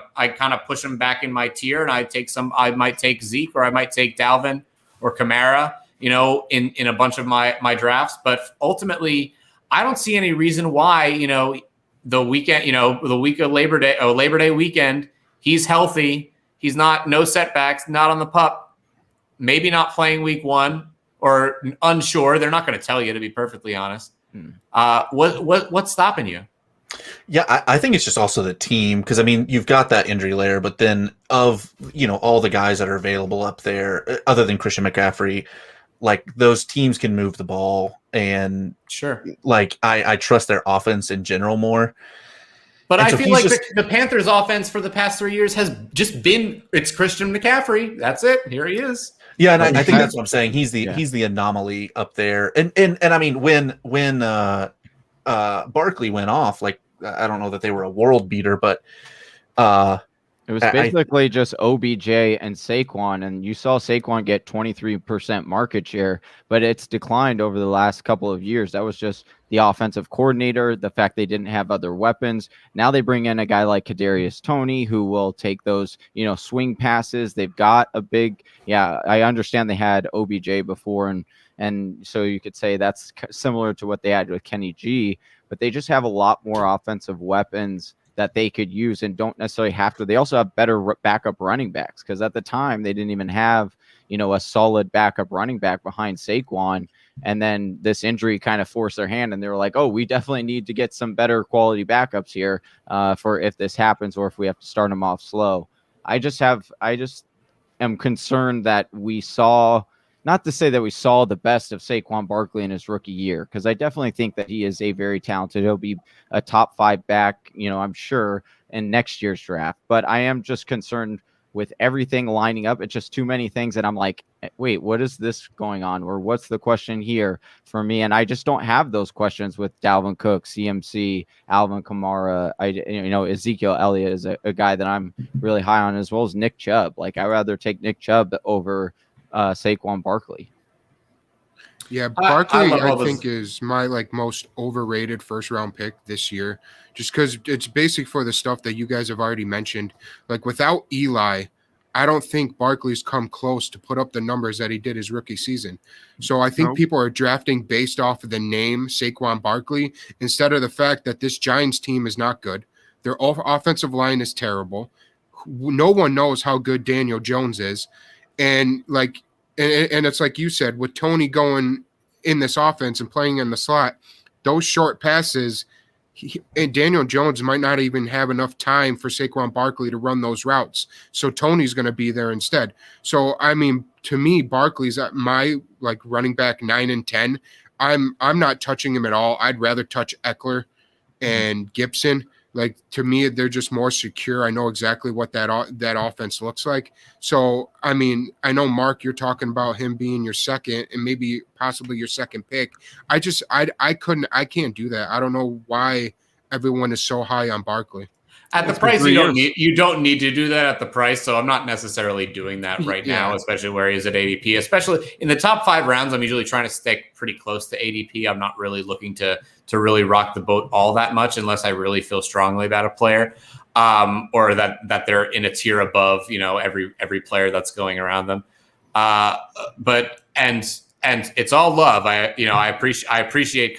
A: of push him back in my tier, and I might take Zeke, or I might take Dalvin or Kamara, in a bunch of my drafts. But ultimately, I don't see any reason why, the weekend, the week of Labor Day weekend, he's healthy. He's no setbacks, not on the pup, maybe not playing week 1 or unsure. They're not going to tell you, to be perfectly honest. What's stopping you?
D: Yeah, I think it's just also the team, because I mean, you've got that injury layer, but then of all the guys that are available up there, other than Christian McCaffrey, like those teams can move the ball, and
A: sure,
D: like I trust their offense in general more.
A: But I feel like the Panthers' offense for the past 3 years has just been, it's Christian McCaffrey. That's it. Here he is.
D: Yeah, and I think that's what I'm saying. He's the anomaly up there, and I mean when Barkley went off, like I don't know that they were a world beater, but
E: it was basically just OBJ and Saquon, and you saw Saquon get 23% market share, but it's declined over the last couple of years. That was just the offensive coordinator, the fact they didn't have other weapons. Now they bring in a guy like Kadarius Toney who will take those, swing passes. They've got a big, I understand they had OBJ before, and so you could say that's similar to what they had with Kenny G, but they just have a lot more offensive weapons that they could use and don't necessarily have to. They also have better backup running backs, because at the time they didn't even have, a solid backup running back behind Saquon. And then this injury kind of forced their hand, and they were like, oh, we definitely need to get some better quality backups here for if this happens, or if we have to start them off slow. I just am concerned that we saw, not to say that we saw the best of Saquon Barkley in his rookie year, because I definitely think that he is a very talented. He'll be a top 5 back, I'm sure, in next year's draft. But I am just concerned with everything lining up. It's just too many things, and I'm like, wait, what is this going on? Or what's the question here for me? And I just don't have those questions with Dalvin Cook, CMC, Alvin Kamara. Ezekiel Elliott is a guy that I'm really high on, as well as Nick Chubb. Like, I'd rather take Nick Chubb over Saquon Barkley.
C: Yeah, Barkley, I think, is my most overrated first round pick this year, just because it's basic for the stuff that you guys have already mentioned. Like, without Eli, I don't think Barkley's come close to put up the numbers that he did his rookie season. So I think people are drafting based off of the name Saquon Barkley instead of the fact that this Giants team is not good. Their offensive line is terrible. No one knows how good Daniel Jones is. And it's like you said, with Toney going in this offense and playing in the slot, those short passes, and Daniel Jones might not even have enough time for Saquon Barkley to run those routes. So Toney's going to be there instead. So, I mean, to me, Barkley's at my running back 9 and 10. I'm not touching him at all. I'd rather touch Eckler and Gibson Like, to me, they're just more secure. I know exactly what that offense looks like. So, I mean, I know, Mark, you're talking about him being your second and maybe possibly your second pick. I can't do that. I don't know why everyone is so high on Barkley.
A: At the price, you don't need to do that at the price. So I'm not necessarily doing that right now, especially where he is at ADP. Especially in the top 5 rounds, I'm usually trying to stick pretty close to ADP. I'm not really looking to really rock the boat all that much unless I really feel strongly about a player, or that they're in a tier above, every player that's going around them. And it's all love. I appreciate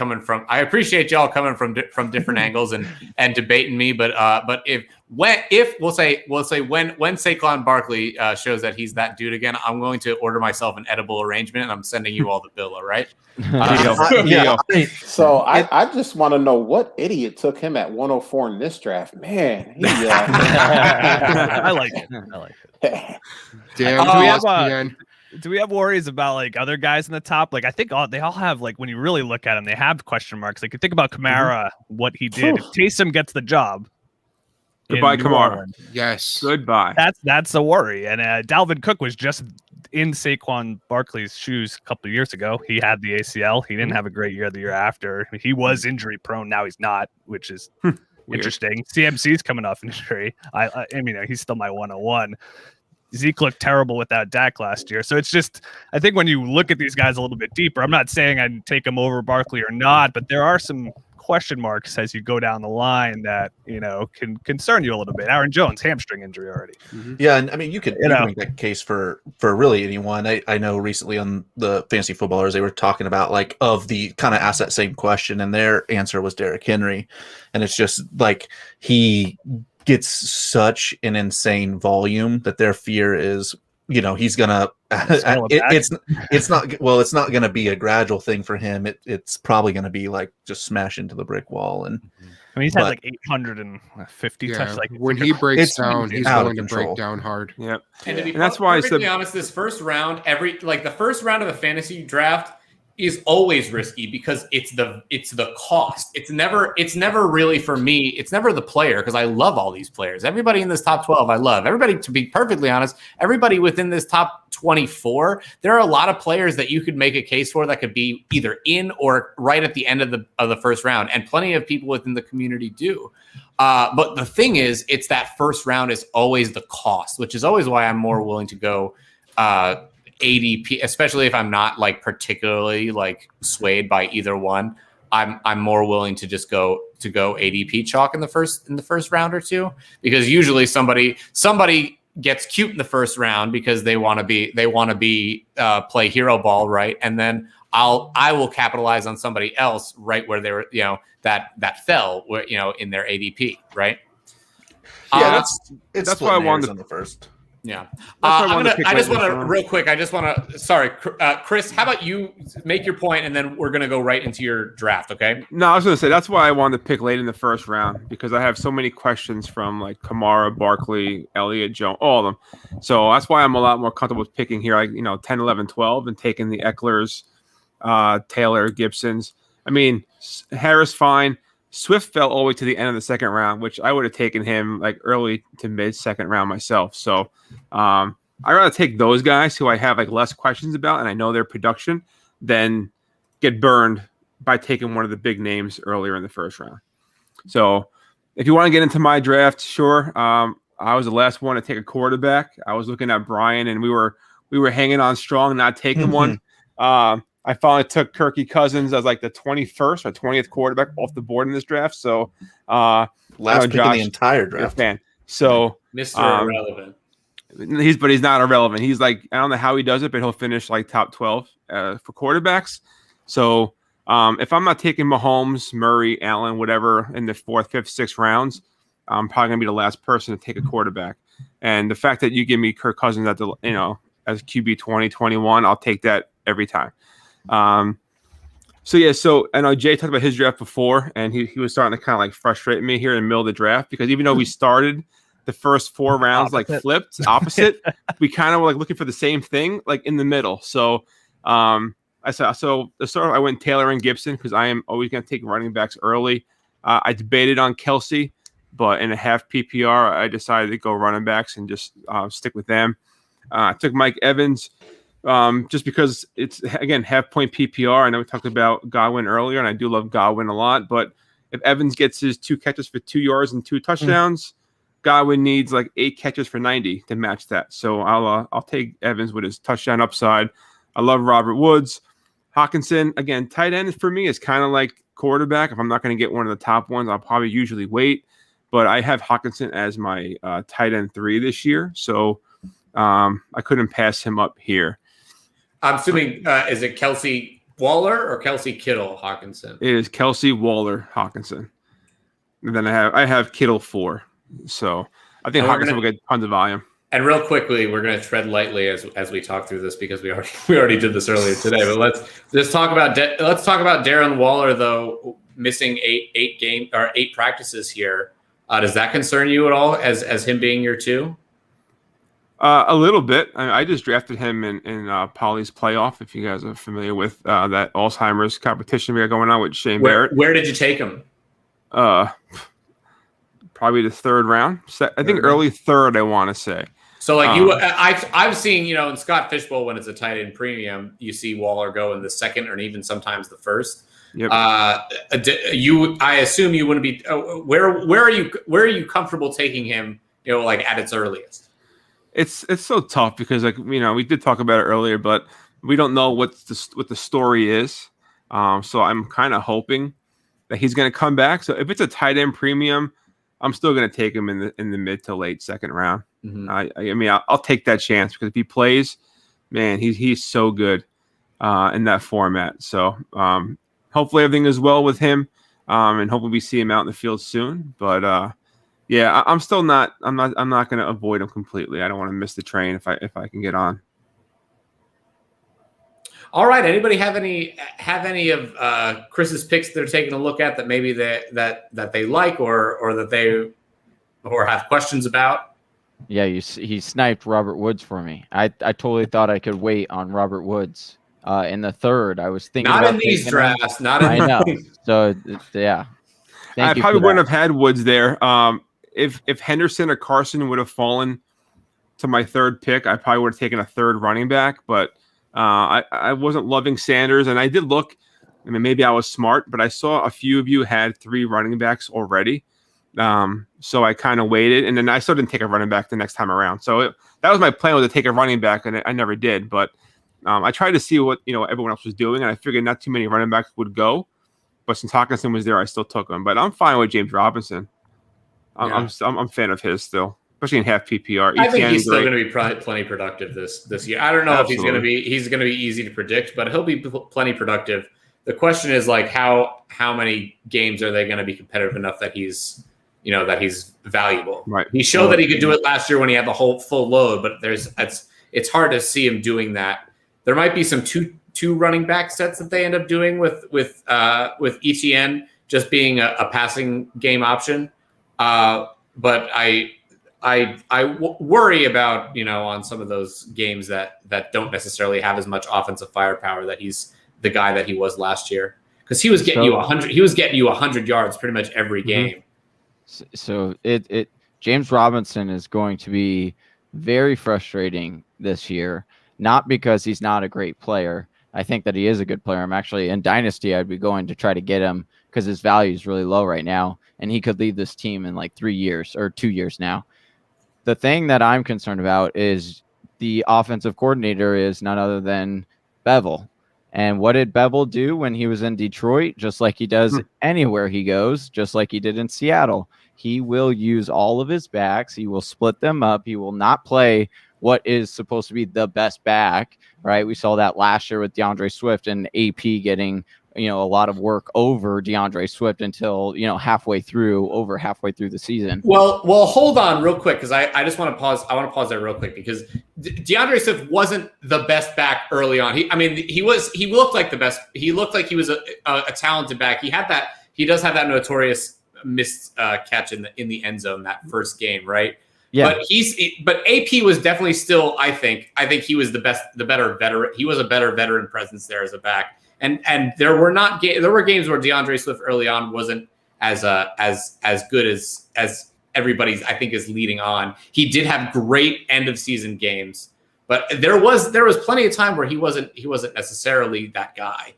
A: y'all coming from different angles and debating me. But when Saquon Barkley shows that he's that dude again, I'm going to order myself an edible arrangement and I'm sending you all the bill. All right.
F: So I just want to know what idiot took him at 104 in this draft, man.
G: I like it.
C: Damn.
G: Do we have worries about like other guys in the top? Like I think they all have, like, when you really look at them, they have question marks. Like you think about Kamara, what he did. If Taysom gets the job,
B: goodbye Kamara.
C: Yes,
B: goodbye.
G: That's a worry. And Dalvin Cook was just in Saquon Barkley's shoes a couple of years ago. He had the ACL. He didn't have a great year the year after. He was injury prone. Now he's not, which is interesting. CMC's coming off injury. I mean, he's still my 101. Zeke looked terrible without Dak last year. So it's just, I think when you look at these guys a little bit deeper, I'm not saying I'd take them over Barkley or not, but there are some question marks as you go down the line that, can concern you a little bit. Aaron Jones, hamstring injury already.
D: Yeah. And I mean, you could make that case for really anyone. I know recently on the Fantasy Footballers, they were talking about, like, of the kind of asked that same question, and their answer was Derrick Henry. And it's just like, he gets such an insane volume that their fear is, he's gonna it's not gonna be a gradual thing for him. It's probably gonna be like just smash into the brick wall. And
G: I mean, he's had like 850 touches. Like,
C: when he breaks down, he's going to break down hard.
B: Yep.
A: And to be
B: that's why I said,
A: honest, this first round, the first round of the fantasy draft is always risky because it's the cost. It's never really, for me, it's never the player, because I love all these players. Everybody in this top 12, I love. Everybody, to be perfectly honest, everybody within this top 24, there are a lot of players that you could make a case for that could be either in or right at the end of the first round, and plenty of people within the community do. But the thing is, it's that first round is always the cost, which is always why I'm more willing to go ADP, especially if I'm not like particularly like swayed by either one. I'm more willing to just go ADP chalk in the first round or two, because usually somebody gets cute in the first round because they want to be play hero ball, right? And then I will capitalize on somebody else right where they were, that fell, where, in their ADP, right?
D: Yeah, that's
B: why I wanted
D: on the first.
A: Yeah. I just want to real quick. Sorry, Chris, how about you make your point and then we're going to go right into your draft. Okay.
B: No, I was going to say, that's why I wanted to pick late in the first round, because I have so many questions from like Kamara, Barkley, Elliott, Jones, all of them. So that's why I'm a lot more comfortable with picking here, like, 10, 11, 12 and taking the Ecklers, Taylor, Gibsons. I mean, Harris, fine. Swift fell all the way to the end of the second round, which I would have taken him like early to mid second round myself. So I'd rather take those guys who I have like less questions about and I know their production than get burned by taking one of the big names earlier in the first round. So if you want to get into my draft, sure. I was the last one to take a quarterback. I was looking at Brian and we were hanging on strong, not taking one. I finally took Kirky Cousins as like the 21st or 20th quarterback off the board in this draft. So
D: last pick in the entire draft.
B: Fan. So
A: Mr. Irrelevant.
B: He's not irrelevant. He's like, I don't know how he does it, but he'll finish like top 12 for quarterbacks. So if I'm not taking Mahomes, Murray, Allen, whatever in the 4th, 5th, 6th rounds, I'm probably gonna be the last person to take a quarterback. And the fact that you give me Kirk Cousins at the as QB 2021, I'll take that every time. So I know Jay talked about his draft before, and he was starting to kind of like frustrate me here in the middle of the draft, because even though we started the first 4 rounds like flipped opposite, we kind of were like looking for the same thing like in the middle. So I went Taylor and Gibson because I am always going to take running backs early. I debated on Kelsey, but in a half PPR, I decided to go running backs and just stick with them. I took Mike Evans just because it's, again, half-point PPR. I know we talked about Godwin earlier, and I do love Godwin a lot, but if Evans gets his 2 catches for 2 yards and 2 touchdowns, Godwin needs like 8 catches for 90 to match that. So I'll take Evans with his touchdown upside. I love Robert Woods. Hawkinson, again, tight end for me is kind of like quarterback. If I'm not going to get one of the top ones, I'll probably usually wait. But I have Hawkinson as my tight end 3 this year. So I couldn't pass him up here.
A: I'm assuming, is it Kelsey Waller or Kelsey Kittle Hawkinson?
B: It is Kelsey Waller Hawkinson. And then I have Kittle 4. So I think Hawkinson will get tons of volume.
A: And real quickly, we're going to tread lightly as we talk through this because we already did this earlier today. But let's talk about Darren Waller though missing eight practices here. Does that concern you at all as him being your 2?
B: A little bit. I just drafted him in Polly's playoff. If you guys are familiar with that Alzheimer's competition we got going on with Shane Barrett.
A: Where did you take him?
B: Probably the 3rd round. I think early 3rd, I want to say.
A: So I've seen, in Scott Fishbowl, when it's a tight end premium, you see Waller go in the 2nd or even sometimes the 1st.
B: Yep.
A: I assume you wouldn't be. Where are you comfortable taking him? At its earliest.
B: It's so tough because we did talk about it earlier, but we don't know what the story is. So I'm kind of hoping that he's going to come back. So if it's a tight end premium, I'm still going to take him in the mid to late 2nd round. Mm-hmm. I'll take that chance because if he plays, man, he's so good in that format. So hopefully everything is well with him, and hopefully we see him out in the field soon. But I'm still not. I'm not going to avoid him completely. I don't want to miss the train if I can get on.
A: All right. Anybody have any of Chris's picks they're taking a look at that maybe that they like or that they have questions about?
E: Yeah, he sniped Robert Woods for me. I totally thought I could wait on Robert Woods in the 3rd. I was thinking
A: not
E: about
A: in these drafts. Not in
E: I know. So yeah,
B: I probably wouldn't have had Woods there. If Henderson or Carson would have fallen to my 3rd pick, I probably would have taken a 3rd running back. But I wasn't loving Sanders, and I did look. Maybe I was smart, but I saw a few of you had 3 running backs already. So I kind of waited, and then I still didn't take a running back the next time around. So that was my plan, was to take a running back, and I never did. But I tried to see what everyone else was doing, and I figured not too many running backs would go. But since Hawkinson was there, I still took him. But I'm fine with James Robinson. I'm a fan of his still, especially in half PPR.
A: I think he's still going to be plenty productive this year. I don't know if he's going to be easy to predict, but he'll be plenty productive. The question is how many games are they going to be competitive enough that he's valuable.
B: Right.
A: He showed that he could do it last year when he had the whole full load, but it's hard to see him doing that. There might be some two running back sets that they end up doing with ETN just being a passing game option. But I worry about, on some of those games that don't necessarily have as much offensive firepower that he's the guy that he was last year, because he was getting you 100. He was getting you 100 yards pretty much every game.
E: So James Robinson is going to be very frustrating this year, not because he's not a great player. I think that he is a good player. I'm actually in Dynasty. I'd be going to try to get him because his value is really low right now, and he could lead this team in like 3 years or 2 years now. The thing that I'm concerned about is the offensive coordinator is none other than Bevel. And what did Bevel do when he was in Detroit? Just like he does anywhere he goes, just like he did in Seattle. He will use all of his backs. He will split them up. He will not play what is supposed to be the best back, right? We saw that last year with DeAndre Swift and AP getting, a lot of work over DeAndre Swift until, halfway through the season. Well,
A: hold on real quick, because I just want to pause. I want to pause there real quick because DeAndre Swift wasn't the best back early on. He looked like the best. He looked like he was a talented back. He does have that notorious missed catch in the end zone that first game, right?
E: Yeah.
A: But AP was definitely still, I think he was the better veteran. He was a better veteran presence there as a back. And there were games where DeAndre Swift early on wasn't as good as everybody's I think is leading on. He did have great end of season games, but there was plenty of time where he wasn't necessarily that guy.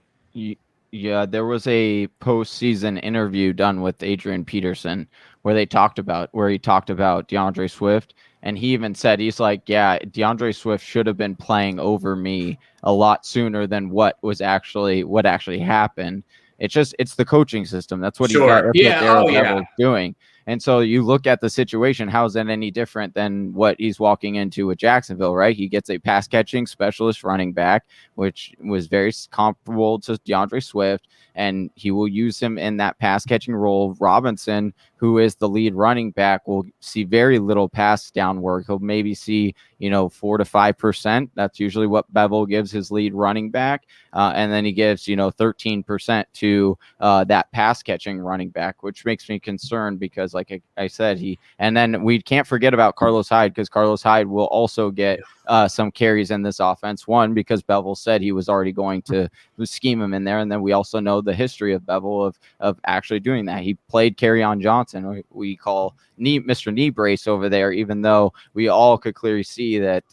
E: Yeah, there was a postseason interview done with Adrian Peterson where he talked about DeAndre Swift, and he even said, he's like, yeah, DeAndre Swift should have been playing over me a lot sooner than what actually happened. It's the coaching system. That's what
A: Sure.
E: he got.
A: Yeah.
E: Darryl doing. And so you look at the situation, how is that any different than what he's walking into with Jacksonville, right? He gets a pass catching specialist running back, which was very comparable to DeAndre Swift, and he will use him in that pass catching role. Robinson, who is the lead running back, will see very little pass down work. He'll maybe see, 4 to 5%. That's usually what Bevel gives his lead running back. And then he gives, 13% to that pass catching running back, which makes me concerned because, like I said, and then we can't forget about Carlos Hyde, because Carlos Hyde will also get some carries in this offense. One, because Bevel said he was already going to scheme him in there. And then we also know the history of Bevel of actually doing that. He played Kerryon Johnson, we call Mr. Knee Brace over there, even though we all could clearly see that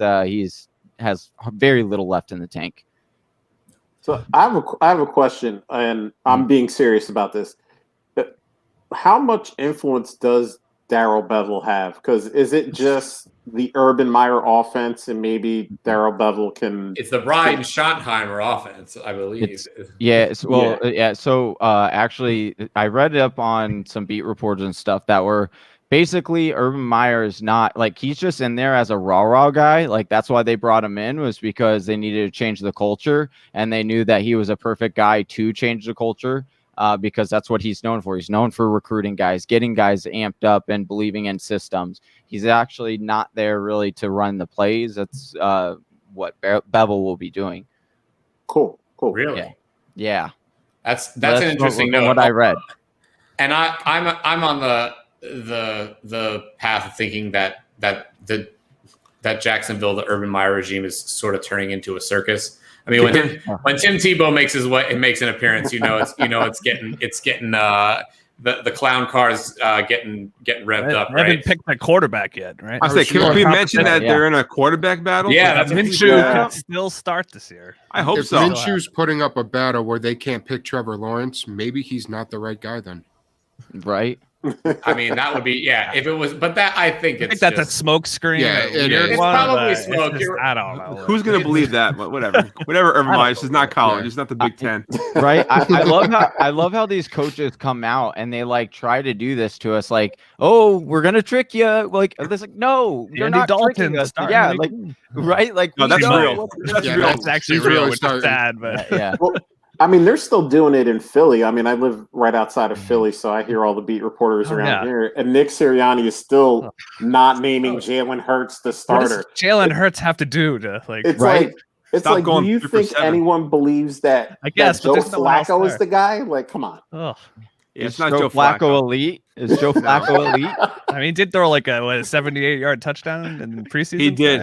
E: has very little left in the tank.
F: So I have a question, and I'm being serious about this. How much influence does Darrell Bevel have? Because is it just the Urban Meyer offense, and maybe Darrell Bevel can?
A: It's the Brian Schottenheimer offense, I believe.
E: So actually, I read it up on some beat reports and stuff that were basically Urban Meyer is not like, he's just in there as a rah guy. Like, that's why they brought him in, was because they needed to change the culture, and they knew that he was a perfect guy to change the culture. Because that's what he's known for. He's known for recruiting guys, getting guys amped up and believing in systems. He's actually not there really to run the plays. That's what Bevel will be doing.
F: Cool.
A: Really?
E: Yeah.
A: That's an interesting note.
E: What I read.
A: And I'm on the path of thinking that Jacksonville, the Urban Meyer regime, is sort of turning into a circus. I mean, when Tim Tebow makes an appearance, it's getting the clown cars getting revved up.
G: They haven't picked a quarterback yet, right?
B: I say, can we mention that they're in a quarterback battle?
A: Yeah, that's
G: Minshew could still start this year.
B: I hope
C: if
B: so.
C: Minshew's putting up a battle where they can't pick Trevor Lawrence, maybe he's not the right guy then.
E: Right.
A: I mean, that would be, if it was, but that I think
G: that's a smoke screen.
C: Yeah,
A: it's probably smoke.
G: I don't know.
B: Who's going to believe that? But whatever. Urban Meyer, it's not college. It's not the Big Ten.
E: Right. I love how these coaches come out and they like try to do this to us. Like, oh, we're going to trick you. Like, this, like, no, you're not tricking us. Yeah. Like, right. Like,
B: no, that's real.
G: That's actually real, which is sad, but
E: yeah.
F: Well, I mean, they're still doing it in Philly. I mean, I live right outside of Philly, so I hear all the beat reporters around here. And Nick Sirianni is still not naming Jalen Hurts the starter.
G: What does Jalen Hurts have to do to like?
F: It's
E: right?
F: like, it's like, do you think anyone believes that?
G: I guess,
F: that Joe Flacco is the guy? Like, come on.
G: Ugh.
B: Yeah,
E: Is Joe Flacco elite? Is Joe Flacco elite?
G: I mean, he did throw like a 78-yard touchdown in preseason.
B: He did.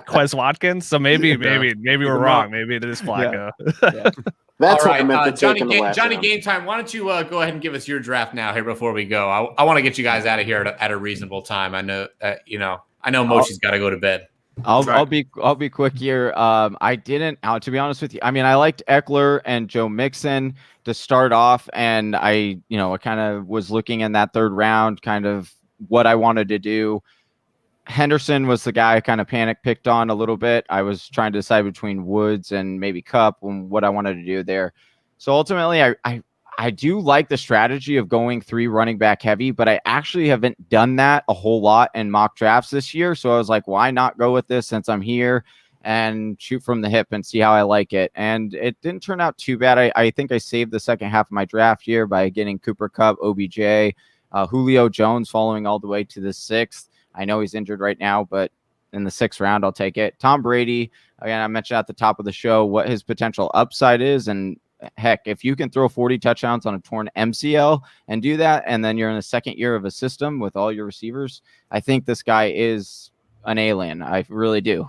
G: Quez Watkins. So maybe we're wrong. Maybe it is Flacco.
E: Yeah.
F: That's
A: all
F: what I meant to
A: Johnny Game Time. Why don't you go ahead and give us your draft now here before we go? I want to get you guys out of here at a reasonable time. I know Moshi's got to go to bed.
E: I'll be quick here. I didn't, to be honest with you. I mean, I liked Eckler and Joe Mixon to start off, and I kind of was looking in that third round, kind of what I wanted to do. Henderson was the guy I kind of panic picked on a little bit. I was trying to decide between Woods and maybe Kupp and what I wanted to do there. So ultimately, I do like the strategy of going 3 running back heavy, but I actually haven't done that a whole lot in mock drafts this year. So I was like, why not go with this since I'm here and shoot from the hip and see how I like it? And it didn't turn out too bad. I think I saved the second half of my draft here by getting Cooper Kupp, OBJ, Julio Jones following all the way to the 6th. I know he's injured right now, but in the 6th round, I'll take it. Tom Brady, again, I mentioned at the top of the show what his potential upside is, and heck, if you can throw 40 touchdowns on a torn MCL and do that, and then you're in the second year of a system with all your receivers, I think this guy is an alien. I really do.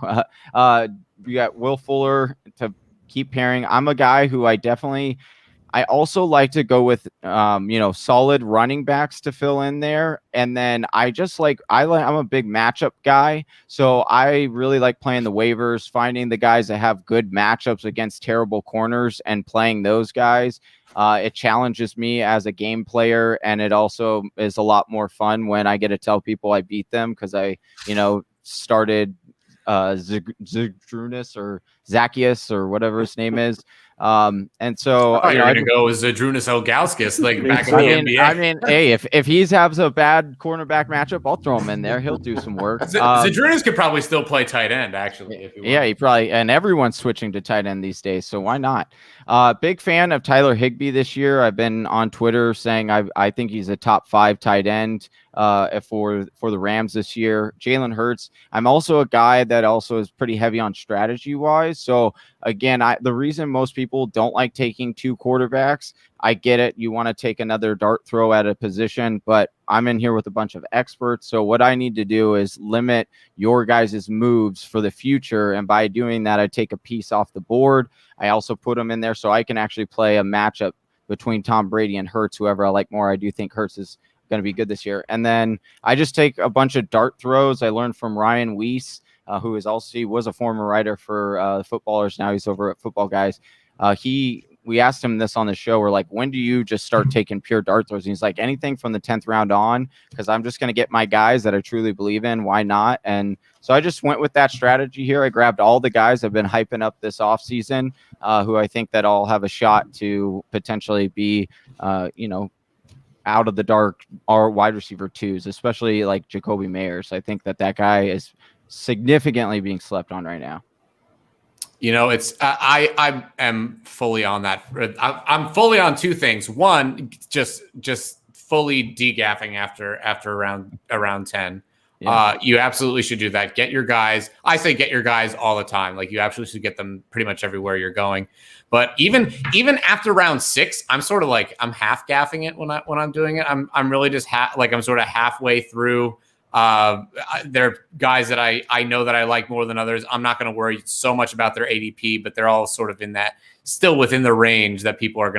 E: You got Will Fuller to keep pairing. I'm a guy who I I also like to go with, solid running backs to fill in there. And then I'm a big matchup guy. So I really like playing the waivers, finding the guys that have good matchups against terrible corners and playing those guys. It challenges me as a game player, and it also is a lot more fun when I get to tell people I beat them because I, started Zadrunas or Zacchaeus or whatever his name is. And so
A: you're gonna go with Zadrunas Ilgauskas, like back in the NBA.
E: I mean, hey, if he has a bad cornerback matchup, I'll throw him in there. He'll do some work.
A: Zadrunas could probably still play tight end, actually. If
E: he probably, and everyone's switching to tight end these days, so why not? Big fan of Tyler Higby this year. I've been on Twitter saying I think he's a top 5 tight end for the Rams this year. Jalen Hurts. I'm also a guy that also is pretty heavy on strategy wise. So again, the reason most people don't like taking 2 quarterbacks, I get it. You want to take another dart throw at a position, but I'm in here with a bunch of experts. So what I need to do is limit your guys' moves for the future. And by doing that, I take a piece off the board. I also put them in there so I can actually play a matchup between Tom Brady and Hurts, whoever I like more. I do think Hurts is going to be good this year. And then I just take a bunch of dart throws. I learned from Ryan Weiss, who is also, he was a former writer for Footballers. Now he's over at Football Guys. We asked him this on the show. We're like, when do you just start taking pure dart throws? And he's like, anything from the 10th round on, because I'm just going to get my guys that I truly believe in. Why not? And so I just went with that strategy here. I grabbed all the guys I've been hyping up this offseason, who I think that all have a shot to potentially be, out of the dark are wide receiver 2s, especially like Jacoby Meyers. I think that guy is significantly being slept on right now.
A: It's I am fully on that. I'm fully on 2 things. One, just fully degaffing after around 10. Yeah. You absolutely should do that. Get your guys. I say get your guys all the time. Like you absolutely should get them pretty much everywhere you're going. But even after round 6, I'm sort of like I'm half gaffing it when I'm doing it. I'm really just I'm sort of halfway through. There are guys that I know that I like more than others. I'm not going to worry so much about their ADP, but they're all sort of in that still within the range that you're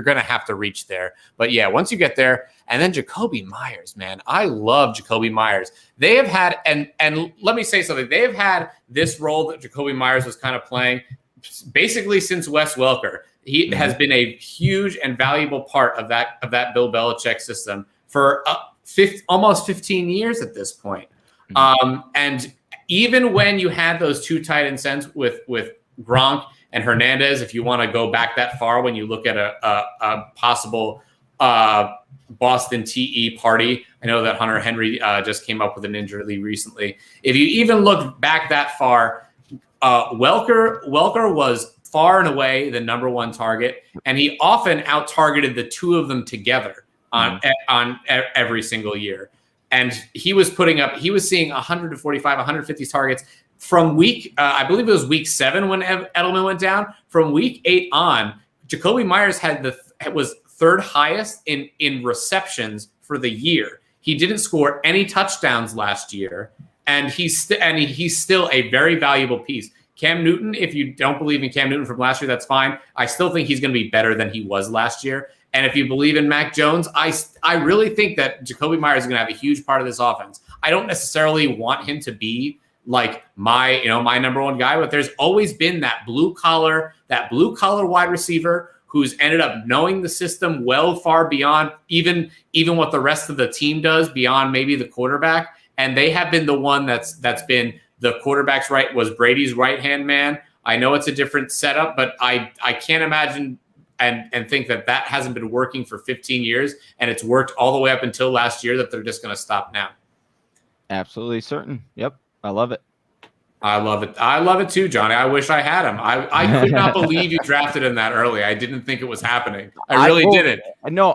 A: going to have to reach there. But yeah, once you get there, and then Jacoby Meyers, man, I love Jacoby Meyers. They have had, and let me say something. They have had this role that Jacoby Meyers was kind of playing basically since Wes Welker. He has been a huge and valuable part of that Bill Belichick system for almost 15 years at this point. And even when you had those 2 tight end sets with Gronk and Hernandez, if you want to go back that far, when you look at a possible Boston TE party, I know that Hunter Henry just came up with an injury recently. If you even look back that far, Welker was far and away the number 1 target, and he often out-targeted the 2 of them together on every single year. And he was seeing 145, 150 targets from week, I believe it was week 7 when Edelman went down. From week 8 on, Jacoby Meyers was 3rd highest in receptions for the year. He didn't score any touchdowns last year, and he's still a very valuable piece. Cam Newton, if you don't believe in Cam Newton from last year, that's fine. I still think he's going to be better than he was last year. And if you believe in Mac Jones, I really think that Jacoby Meyers is going to have a huge part of this offense. I don't necessarily want him to be like my number 1 guy, but there's always been that blue collar wide receiver who's ended up knowing the system well far beyond even what the rest of the team does, beyond maybe the quarterback. And they have been the one that's been the quarterback's was Brady's right-hand man. I know it's a different setup, but I can't imagine and think that hasn't been working for 15 years, and it's worked all the way up until last year, that they're just going to stop now.
E: Absolutely certain. Yep. I love it.
A: I love it. I love it too, Johnny. I wish I had him. I could not believe you drafted him that early. I didn't think it was happening. I really didn't.
E: No,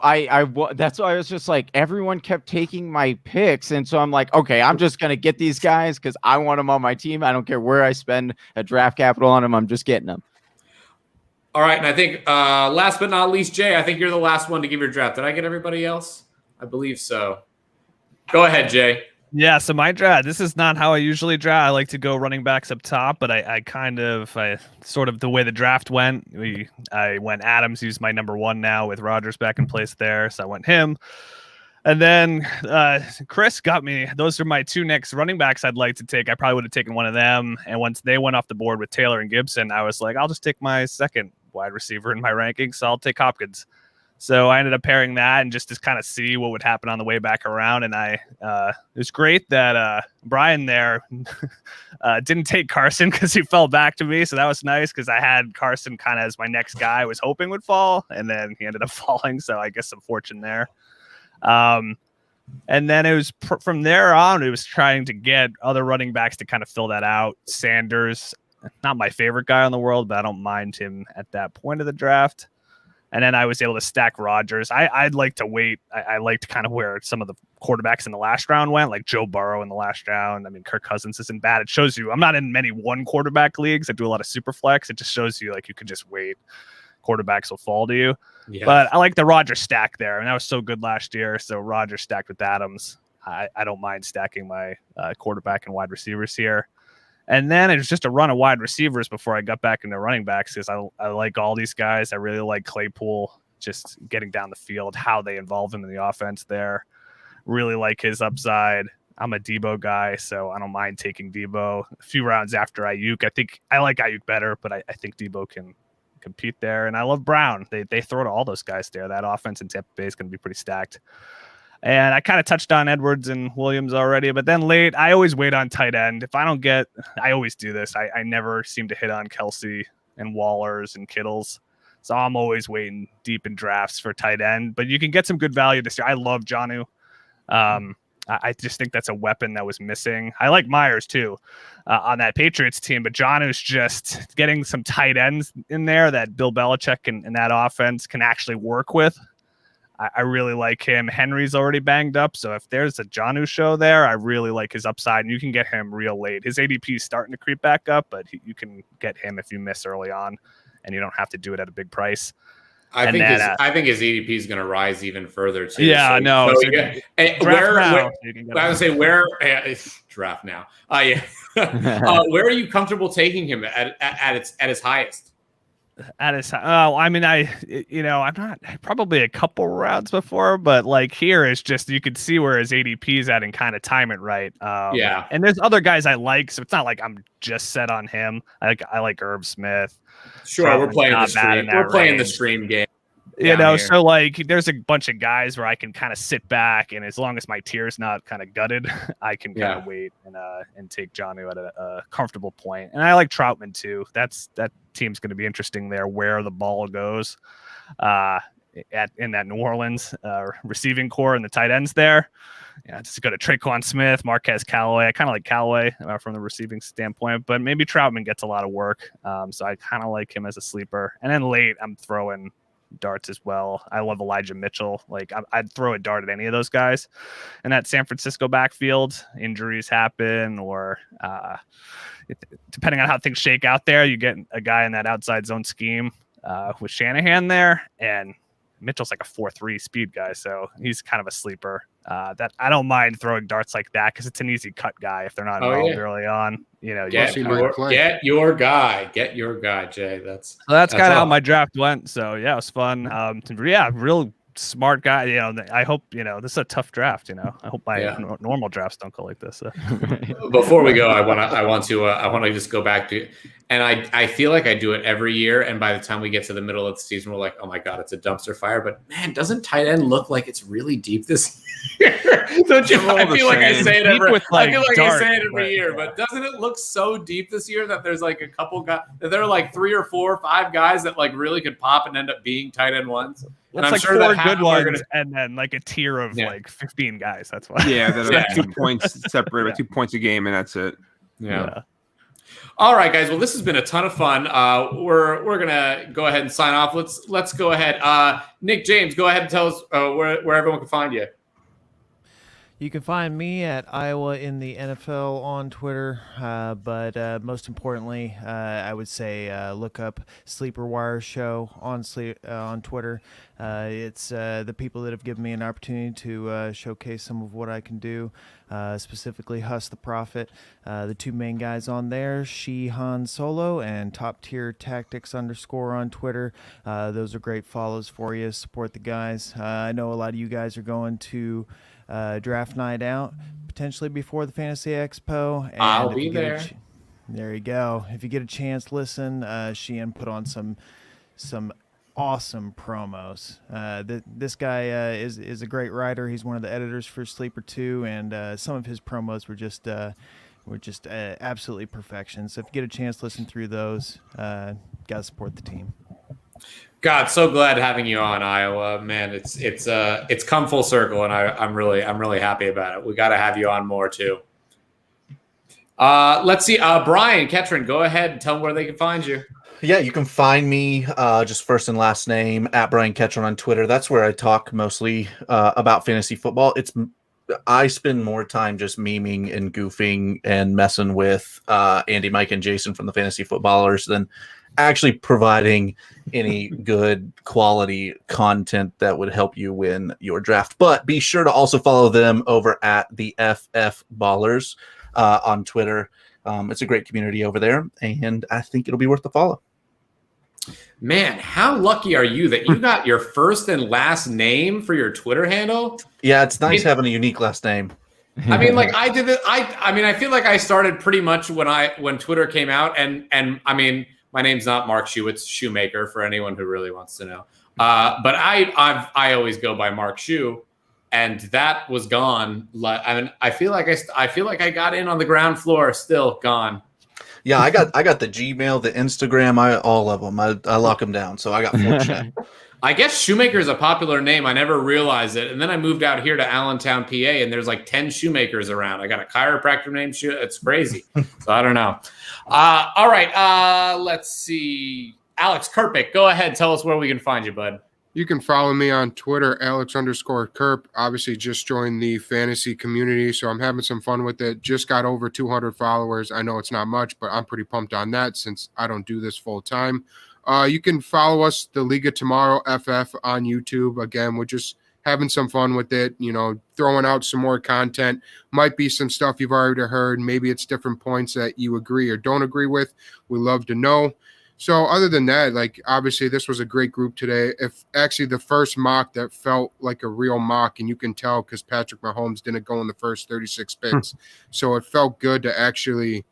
E: that's why I was just like, everyone kept taking my picks. And so I'm like, okay, I'm just going to get these guys because I want them on my team. I don't care where I spend a draft capital on them. I'm just getting them.
A: All right. And I think last but not least, Jay, I think you're the last one to give your draft. Did I get everybody else? I believe so. Go ahead, Jay.
G: Yeah, so my draft, this is not how I usually draft. I like to go running backs up top, but I sort of the way the draft went, I went Adams, who's my number one now with Rodgers back in place there. So I went him. And then Chris got me. Those are my two next running backs I'd like to take. I probably would have taken one of them. And once they went off the board with Taylor and Gibson, I was like, I'll just take my second wide receiver in my rankings. So I'll take Hopkins. So I ended up pairing that and just to kind of see what would happen on the way back around. And it was great that Brian there didn't take Carson because he fell back to me. So that was nice because I had Carson kind of as my next guy I was hoping would fall. And then he ended up falling. So I guess some fortune there. And then it was from there on, it was trying to get other running backs to kind of fill that out. Sanders, not my favorite guy in the world, but I don't mind him at that point of the draft. And then I was able to stack Rodgers. I'd like to wait. I liked kind of where some of the quarterbacks in the last round went, like Joe Burrow in the last round. I mean, Kirk Cousins isn't bad. It shows you I'm not in many one quarterback leagues. I do a lot of super flex. It just shows you like you could just wait. Quarterbacks will fall to you. Yeah. But I like the Rodgers stack there. And that was so good last year. So Rodgers stacked with Adams. I don't mind stacking my quarterback and wide receivers here. And then it was just a run of wide receivers before I got back into running backs because I like all these guys. I really like Claypool, just getting down the field, how they involve him in the offense there. Really like his upside. I'm a Debo guy, so I don't mind taking Debo. A few rounds after Ayuk, I think I like Ayuk better, but I think Debo can compete there. And I love Brown. They throw to all those guys there. That offense in Tampa Bay is going to be pretty stacked. And I kind of touched on Edwards and Williams already, but then late, I always wait on tight end. If I don't get, I always do this. I never seem to hit on Kelsey and Wallers and Kittles. So I'm always waiting deep in drafts for tight end, but you can get some good value this year. I love Jonnu. I just think that's a weapon that was missing. I like Meyers too on that Patriots team, but Jonnu's just getting some tight ends in there that Bill Belichick and that offense can actually work with. I really like him. Henry's already banged up, so if there's a Jonnu show there, I really like his upside, and you can get him real late. His ADP is starting to creep back up, but you can get him if you miss early on, and you don't have to do it at a big price.
A: I think his ADP is going to rise even further too.
G: Yeah, no.
A: So I would say draft now. Where are you comfortable taking him at his highest?
G: I'm not probably a couple rounds before, but like here is just you could see where his ADP is at and kind of time it right. And there's other guys I like, so it's not like I'm just set on him. I like Irv Smith.
A: Sure, we're playing the stream. We're playing the stream game.
G: So like there's a bunch of guys where I can kind of sit back, and as long as my tier's not kind of gutted, I can kind of wait and take Jonnu at a comfortable point. And I like Troutman too. That team's going to be interesting there where the ball goes in that New Orleans receiving core and the tight ends there. Just go to Traquan Smith, Marquez Callaway. I kind of like Callaway from the receiving standpoint, but maybe Troutman gets a lot of work. So I kind of like him as a sleeper. And then late, I'm throwing darts as well. I love Elijah Mitchell. Like I'd throw a dart at any of those guys in that San Francisco backfield. Injuries happen, or depending on how things shake out there, you get a guy in that outside zone scheme with Shanahan there, and Mitchell's like a 4.3 speed guy, so he's kind of a sleeper. That I don't mind throwing darts like that because it's an easy cut guy if they're not involved early on. Get your guy, Jay. That's kind of how my draft went. So yeah, it was fun. Real smart guy. I hope this is a tough draft. I hope my normal drafts don't go like this. So.
A: Before we go, I want to just go back to, and I feel like I do it every year, and by the time we get to the middle of the season, we're like, oh my god, it's a dumpster fire. But man, doesn't tight end look like it's really deep this year? Don't you? I feel like I say it every year, but doesn't it look so deep this year that there's like a couple guys, that there are like 3 or 4 or 5 guys that like really could pop and end up being tight end ones?
G: It's like sure 4 good ones, and then like a tier of like 15 guys. That's why.
B: Yeah, that are 2 points separate by 2 points a game, and that's it.
A: Yeah. All right, guys. Well, this has been a ton of fun. We're gonna go ahead and sign off. Let's go ahead. Nick, James, go ahead and tell us where everyone can find you.
H: You can find me at Iowa in the NFL on Twitter, but most importantly, I would say look up Sleeper Wire Show on Twitter. It's the people that have given me an opportunity to showcase some of what I can do, specifically Huss the Prophet. The two main guys on there, Han Solo and Top Tier Tactics _ on Twitter. Those are great follows for you. Support the guys. I know a lot of you guys are going to draft night out potentially before the Fantasy Expo, and
A: I'll be there.
H: There you go. If you get a chance, listen. Sheehan put on some awesome promos. This guy is a great writer. He's one of the editors for Sleeper 2, and some of his promos were just absolutely perfection. So if you get a chance, listen through those. Gotta support the team.
A: God, so glad having you on, Iowa. Man, it's come full circle, and I'm really happy about it. We got to have you on more too. Let's see, Brian Ketron, go ahead and tell them where they can find you.
D: Yeah, you can find me just first and last name at Brian Ketron on Twitter. That's where I talk mostly about fantasy football. I spend more time just memeing and goofing and messing with Andy, Mike, and Jason from the Fantasy Footballers than actually providing any good quality content that would help you win your draft. But be sure to also follow them over at the FF Ballers on Twitter. It's a great community over there, and I think it'll be worth the follow.
A: Man, how lucky are you that you got your first and last name for your Twitter handle?
D: Yeah, it's nice having a unique last name.
A: I mean, like I did it. I feel like I started pretty much when Twitter came out, and I mean, my name's not Mark Shoe, it's Shoemaker for anyone who really wants to know. But I always go by Mark Shoe, and that was gone. I mean, I feel like I got in on the ground floor, still gone.
D: Yeah, I got the Gmail, the Instagram, all of them. I lock them down, so I got fortunate.
A: I guess Shoemaker is a popular name. I never realized it. And then I moved out here to Allentown, PA, and there's like 10 Shoemakers around. I got a chiropractor named Shoe. It's crazy. So I don't know. All right. Let's see. Alex Kerpick, go ahead. Tell us where we can find you, bud.
C: You can follow me on Twitter, Alex_Kerp. Obviously, just joined the fantasy community, so I'm having some fun with it. Just got over 200 followers. I know it's not much, but I'm pretty pumped on that since I don't do this full time. You can follow us, the League of Tomorrow FF on YouTube. Again, we're just having some fun with it, throwing out some more content. Might be some stuff you've already heard. Maybe it's different points that you agree or don't agree with. We love to know. So other than that, obviously this was a great group today. If actually the first mock that felt like a real mock, and you can tell because Patrick Mahomes didn't go in the first 36 picks. So it felt good to actually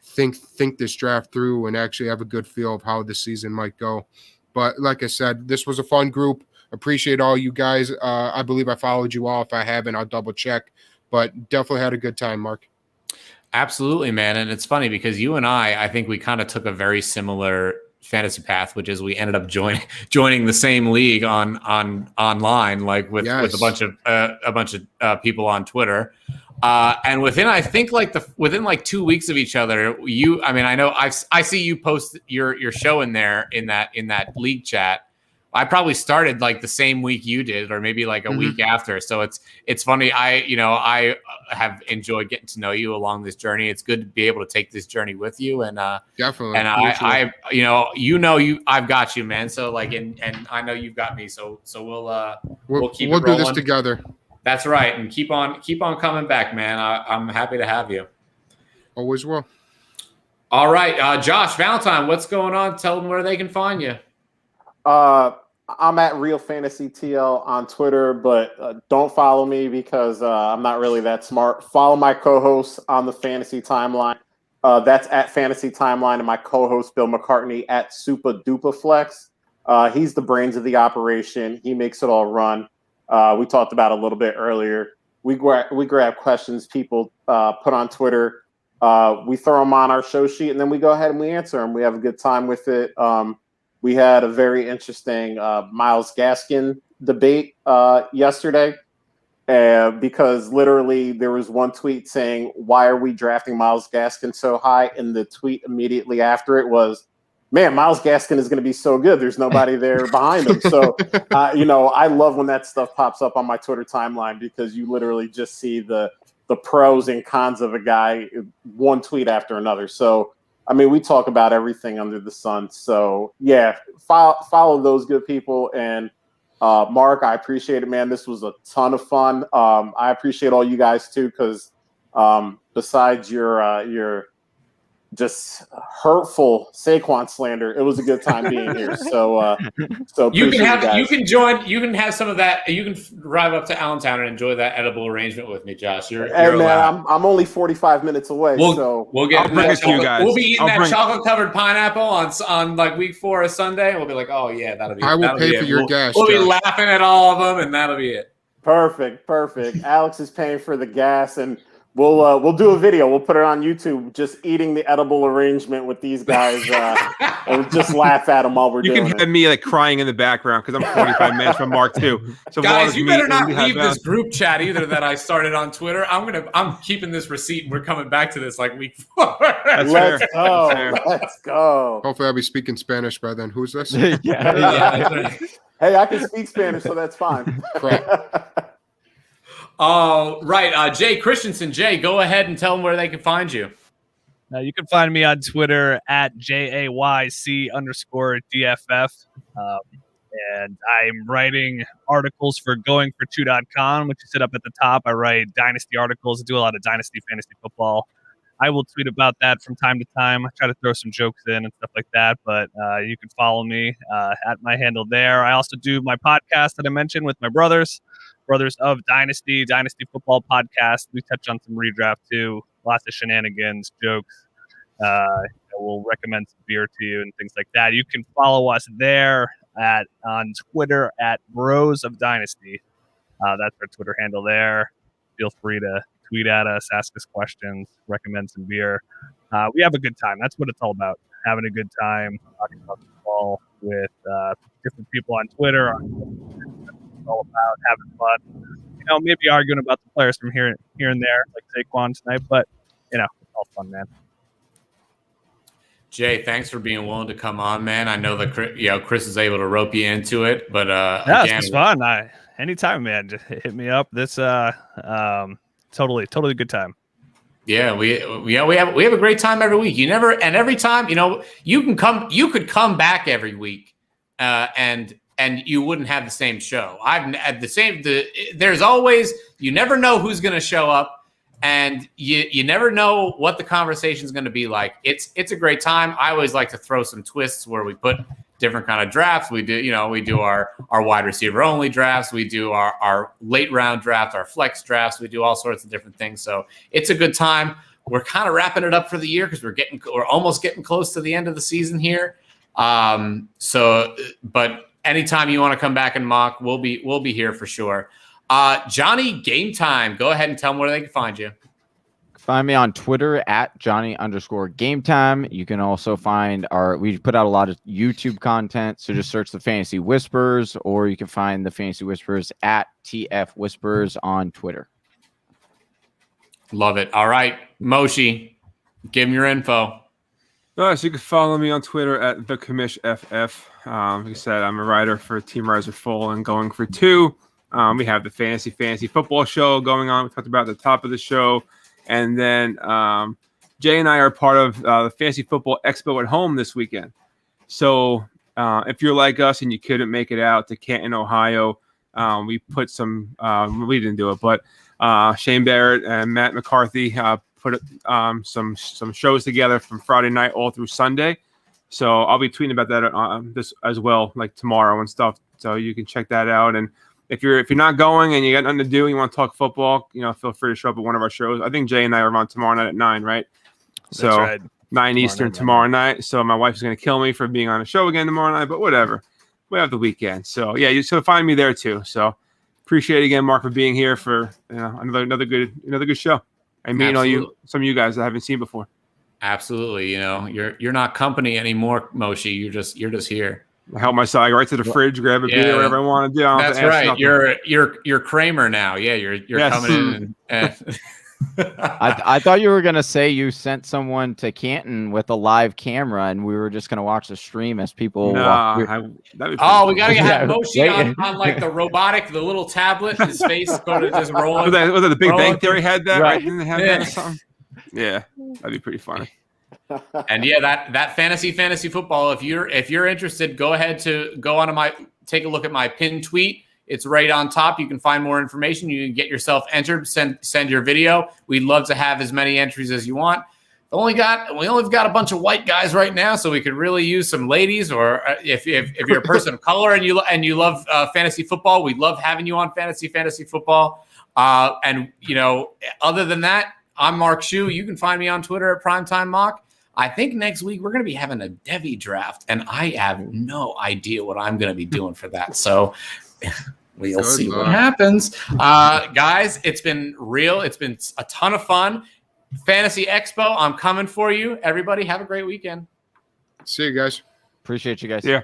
C: think this draft through and actually have a good feel of how the season might go. But like I said, this was a fun group. Appreciate all you guys. I believe I followed you all. If I haven't, I'll double check. But definitely had a good time, Mark.
A: Absolutely, man. And it's funny because you and I think we kind of took a very similar fantasy path, which is we ended up joining the same league online, like with a bunch of people on Twitter. And within 2 weeks of each other, I know I see you post your show in there in that league chat. I probably started the same week you did, or maybe a week after. So it's funny. I have enjoyed getting to know you along this journey. It's good to be able to take this journey with you. And
C: definitely.
A: And I've got you, man. So and I know you've got me. So we'll keep
C: we'll do this together.
A: That's right. And keep on coming back, man. I'm happy to have you.
C: Always will.
A: All right. Josh Valentine, what's going on? Tell them where they can find you.
F: I'm at Real Fantasy TL on Twitter, but don't follow me because I'm not really that smart. Follow my co-host on the Fantasy Timeline. That's at Fantasy Timeline, and my co-host Bill McCartney at Super Duper Flex. He's the brains of the operation. He makes it all run. We talked about a little bit earlier. We grab questions people put on Twitter. We throw them on our show sheet, and then we go ahead and we answer them. We have a good time with it. We had a very interesting Myles Gaskin debate yesterday because literally there was one tweet saying, "Why are we drafting Myles Gaskin so high?" And the tweet immediately after it was, man, Myles Gaskin is going to be so good. There's nobody there behind him. So, I love when that stuff pops up on my Twitter timeline because you literally just see the pros and cons of a guy, one tweet after another. So, I mean, we talk about everything under the sun. So, yeah, follow those good people. And Mark, I appreciate it, man. This was a ton of fun. I appreciate all you guys too, because besides your just hurtful Saquon slander, it was a good time being here. So
A: you can have some of that. You can drive up to Allentown and enjoy that edible arrangement with me, Josh. You're allowed.
F: I'm only 45 minutes away.
A: We'll get
B: I'll bring it to you guys.
A: We'll be eating chocolate covered pineapple on like week 4 of Sunday. We'll be like, oh yeah, that'll be.
C: I will pay for your gas.
A: We'll be laughing at all of them, and that'll be it.
F: Perfect. Alex is paying for the gas, and we'll do a video. We'll put it on YouTube, just eating the edible arrangement with these guys, and just laugh at them while we're doing it.
B: You can have me like crying in the background because I'm 45 minutes from Mark too. So
A: guys, you better not leave this group chat either that I started on Twitter. I'm keeping this receipt, and we're coming back to this like week 4.
F: Let's go.
C: Hopefully, I'll be speaking Spanish by then. Who's this?
A: Yeah.
F: Hey, I can speak Spanish, so that's fine.
A: Right. Jay Christensen. Jay, go ahead and tell them where they can find you.
G: You can find me on Twitter at JAYC_DFF. And I'm writing articles for goingfor2.com, which is set up at the top. I write dynasty articles, do a lot of dynasty fantasy football. I will tweet about that from time to time. I try to throw some jokes in and stuff like that, but you can follow me at my handle there. I also do my podcast that I mentioned with my Brothers of Dynasty Football Podcast. We touch on some redraft too, lots of shenanigans, jokes. We'll recommend some beer to you and things like that. You can follow us there on Twitter at Bros of Dynasty. That's our Twitter handle there. Feel free to tweet at us, ask us questions, recommend some beer. We have a good time. That's what it's all about. Having a good time, talking about football with different people on Twitter. It's all about having fun. Maybe arguing about the players from here and there, like Saquon tonight, but it's all fun, man.
A: Jay, thanks for being willing to come on, man. I know that Chris is able to rope you into it, but
G: it's fun. Anytime, man, just hit me up. This totally good time.
A: Yeah, we have a great time every week. Every time, you could come back every week, and you wouldn't have the same show. There's always, you never know who's going to show up. And you never know what the conversation is going to be like. It's a great time. I always like to throw some twists where we put different kind of drafts. We do our wide receiver only drafts. We do our late round draft, our flex drafts. We do all sorts of different things. So it's a good time. We're kind of wrapping it up for the year because we're almost getting close to the end of the season here. But anytime you want to come back and mock, we'll be here for sure. Johnny Game Time, go ahead and tell them where they can find you.
E: Find me on Twitter at Johnny_Game Time. You can also find we put out a lot of YouTube content, so just search the Fantasy Whispers, or you can find the Fantasy Whispers at TF Whispers on Twitter.
A: Love it. All right, Moshi, give him your info.
B: So you can follow me on Twitter at TheCommishFF. Like I said, I'm a writer for Team Riser Full and Going for Two. We have the fantasy football show going on. We talked about at the top of the show. And then Jay and I are part of the Fantasy Football Expo at home this weekend. So if you're like us and you couldn't make it out to Canton, Ohio, we put some we didn't do it, but Shane Barrett and Matt McCarthy put some shows together from Friday night all through Sunday. So I'll be tweeting about that this as well, like tomorrow and stuff. So you can check that out. And if you're not going and you got nothing to do, you want to talk football, feel free to show up at one of our shows. I think Jay and I are on tomorrow night at 9, right?
G: That's
B: so
G: right.
B: 9 Eastern tomorrow night. So my wife's going to kill me for being on a show again tomorrow night, but whatever. We have the weekend. So yeah, so find me there too. So appreciate it again, Mark, for being here for another good show. I mean, some of you guys I haven't seen before.
A: Absolutely. You're not company anymore, Moshi. You're just here.
B: I help myself right to the fridge, grab a beer, whatever I want to do.
A: That's right. You're Kramer now. Yeah, you're coming in. And
E: I thought you were gonna say you sent someone to Canton with a live camera, and we were just gonna watch the stream as people.
B: That'd be
A: Oh, we gotta have
E: Yeah,
A: Moshi
E: wait.
A: on like the robotic, the little tablet, his face going to just roll.
B: Was that the Big
A: rolling.
B: Bang Theory had that?
E: Right.
B: Didn't they have that or something? Yeah, that'd be pretty funny.
A: And yeah, that fantasy football. If you're interested, go ahead to take a look at my pinned tweet. It's right on top. You can find more information. You can get yourself entered. Send your video. We'd love to have as many entries as you want. We only got a bunch of white guys right now, so we could really use some ladies. Or if you're a person of color and you love fantasy football, we'd love having you on fantasy football. And other than that, I'm Mark Shue. You can find me on Twitter at Primetime Mock. I think next week we're going to be having a Devi draft, and I have no idea what I'm going to be doing for that. So we'll see what happens. Guys, it's been real. It's been a ton of fun. Fantasy Expo, I'm coming for you. Everybody have a great weekend.
C: See you guys.
E: Appreciate you guys.
B: Yeah.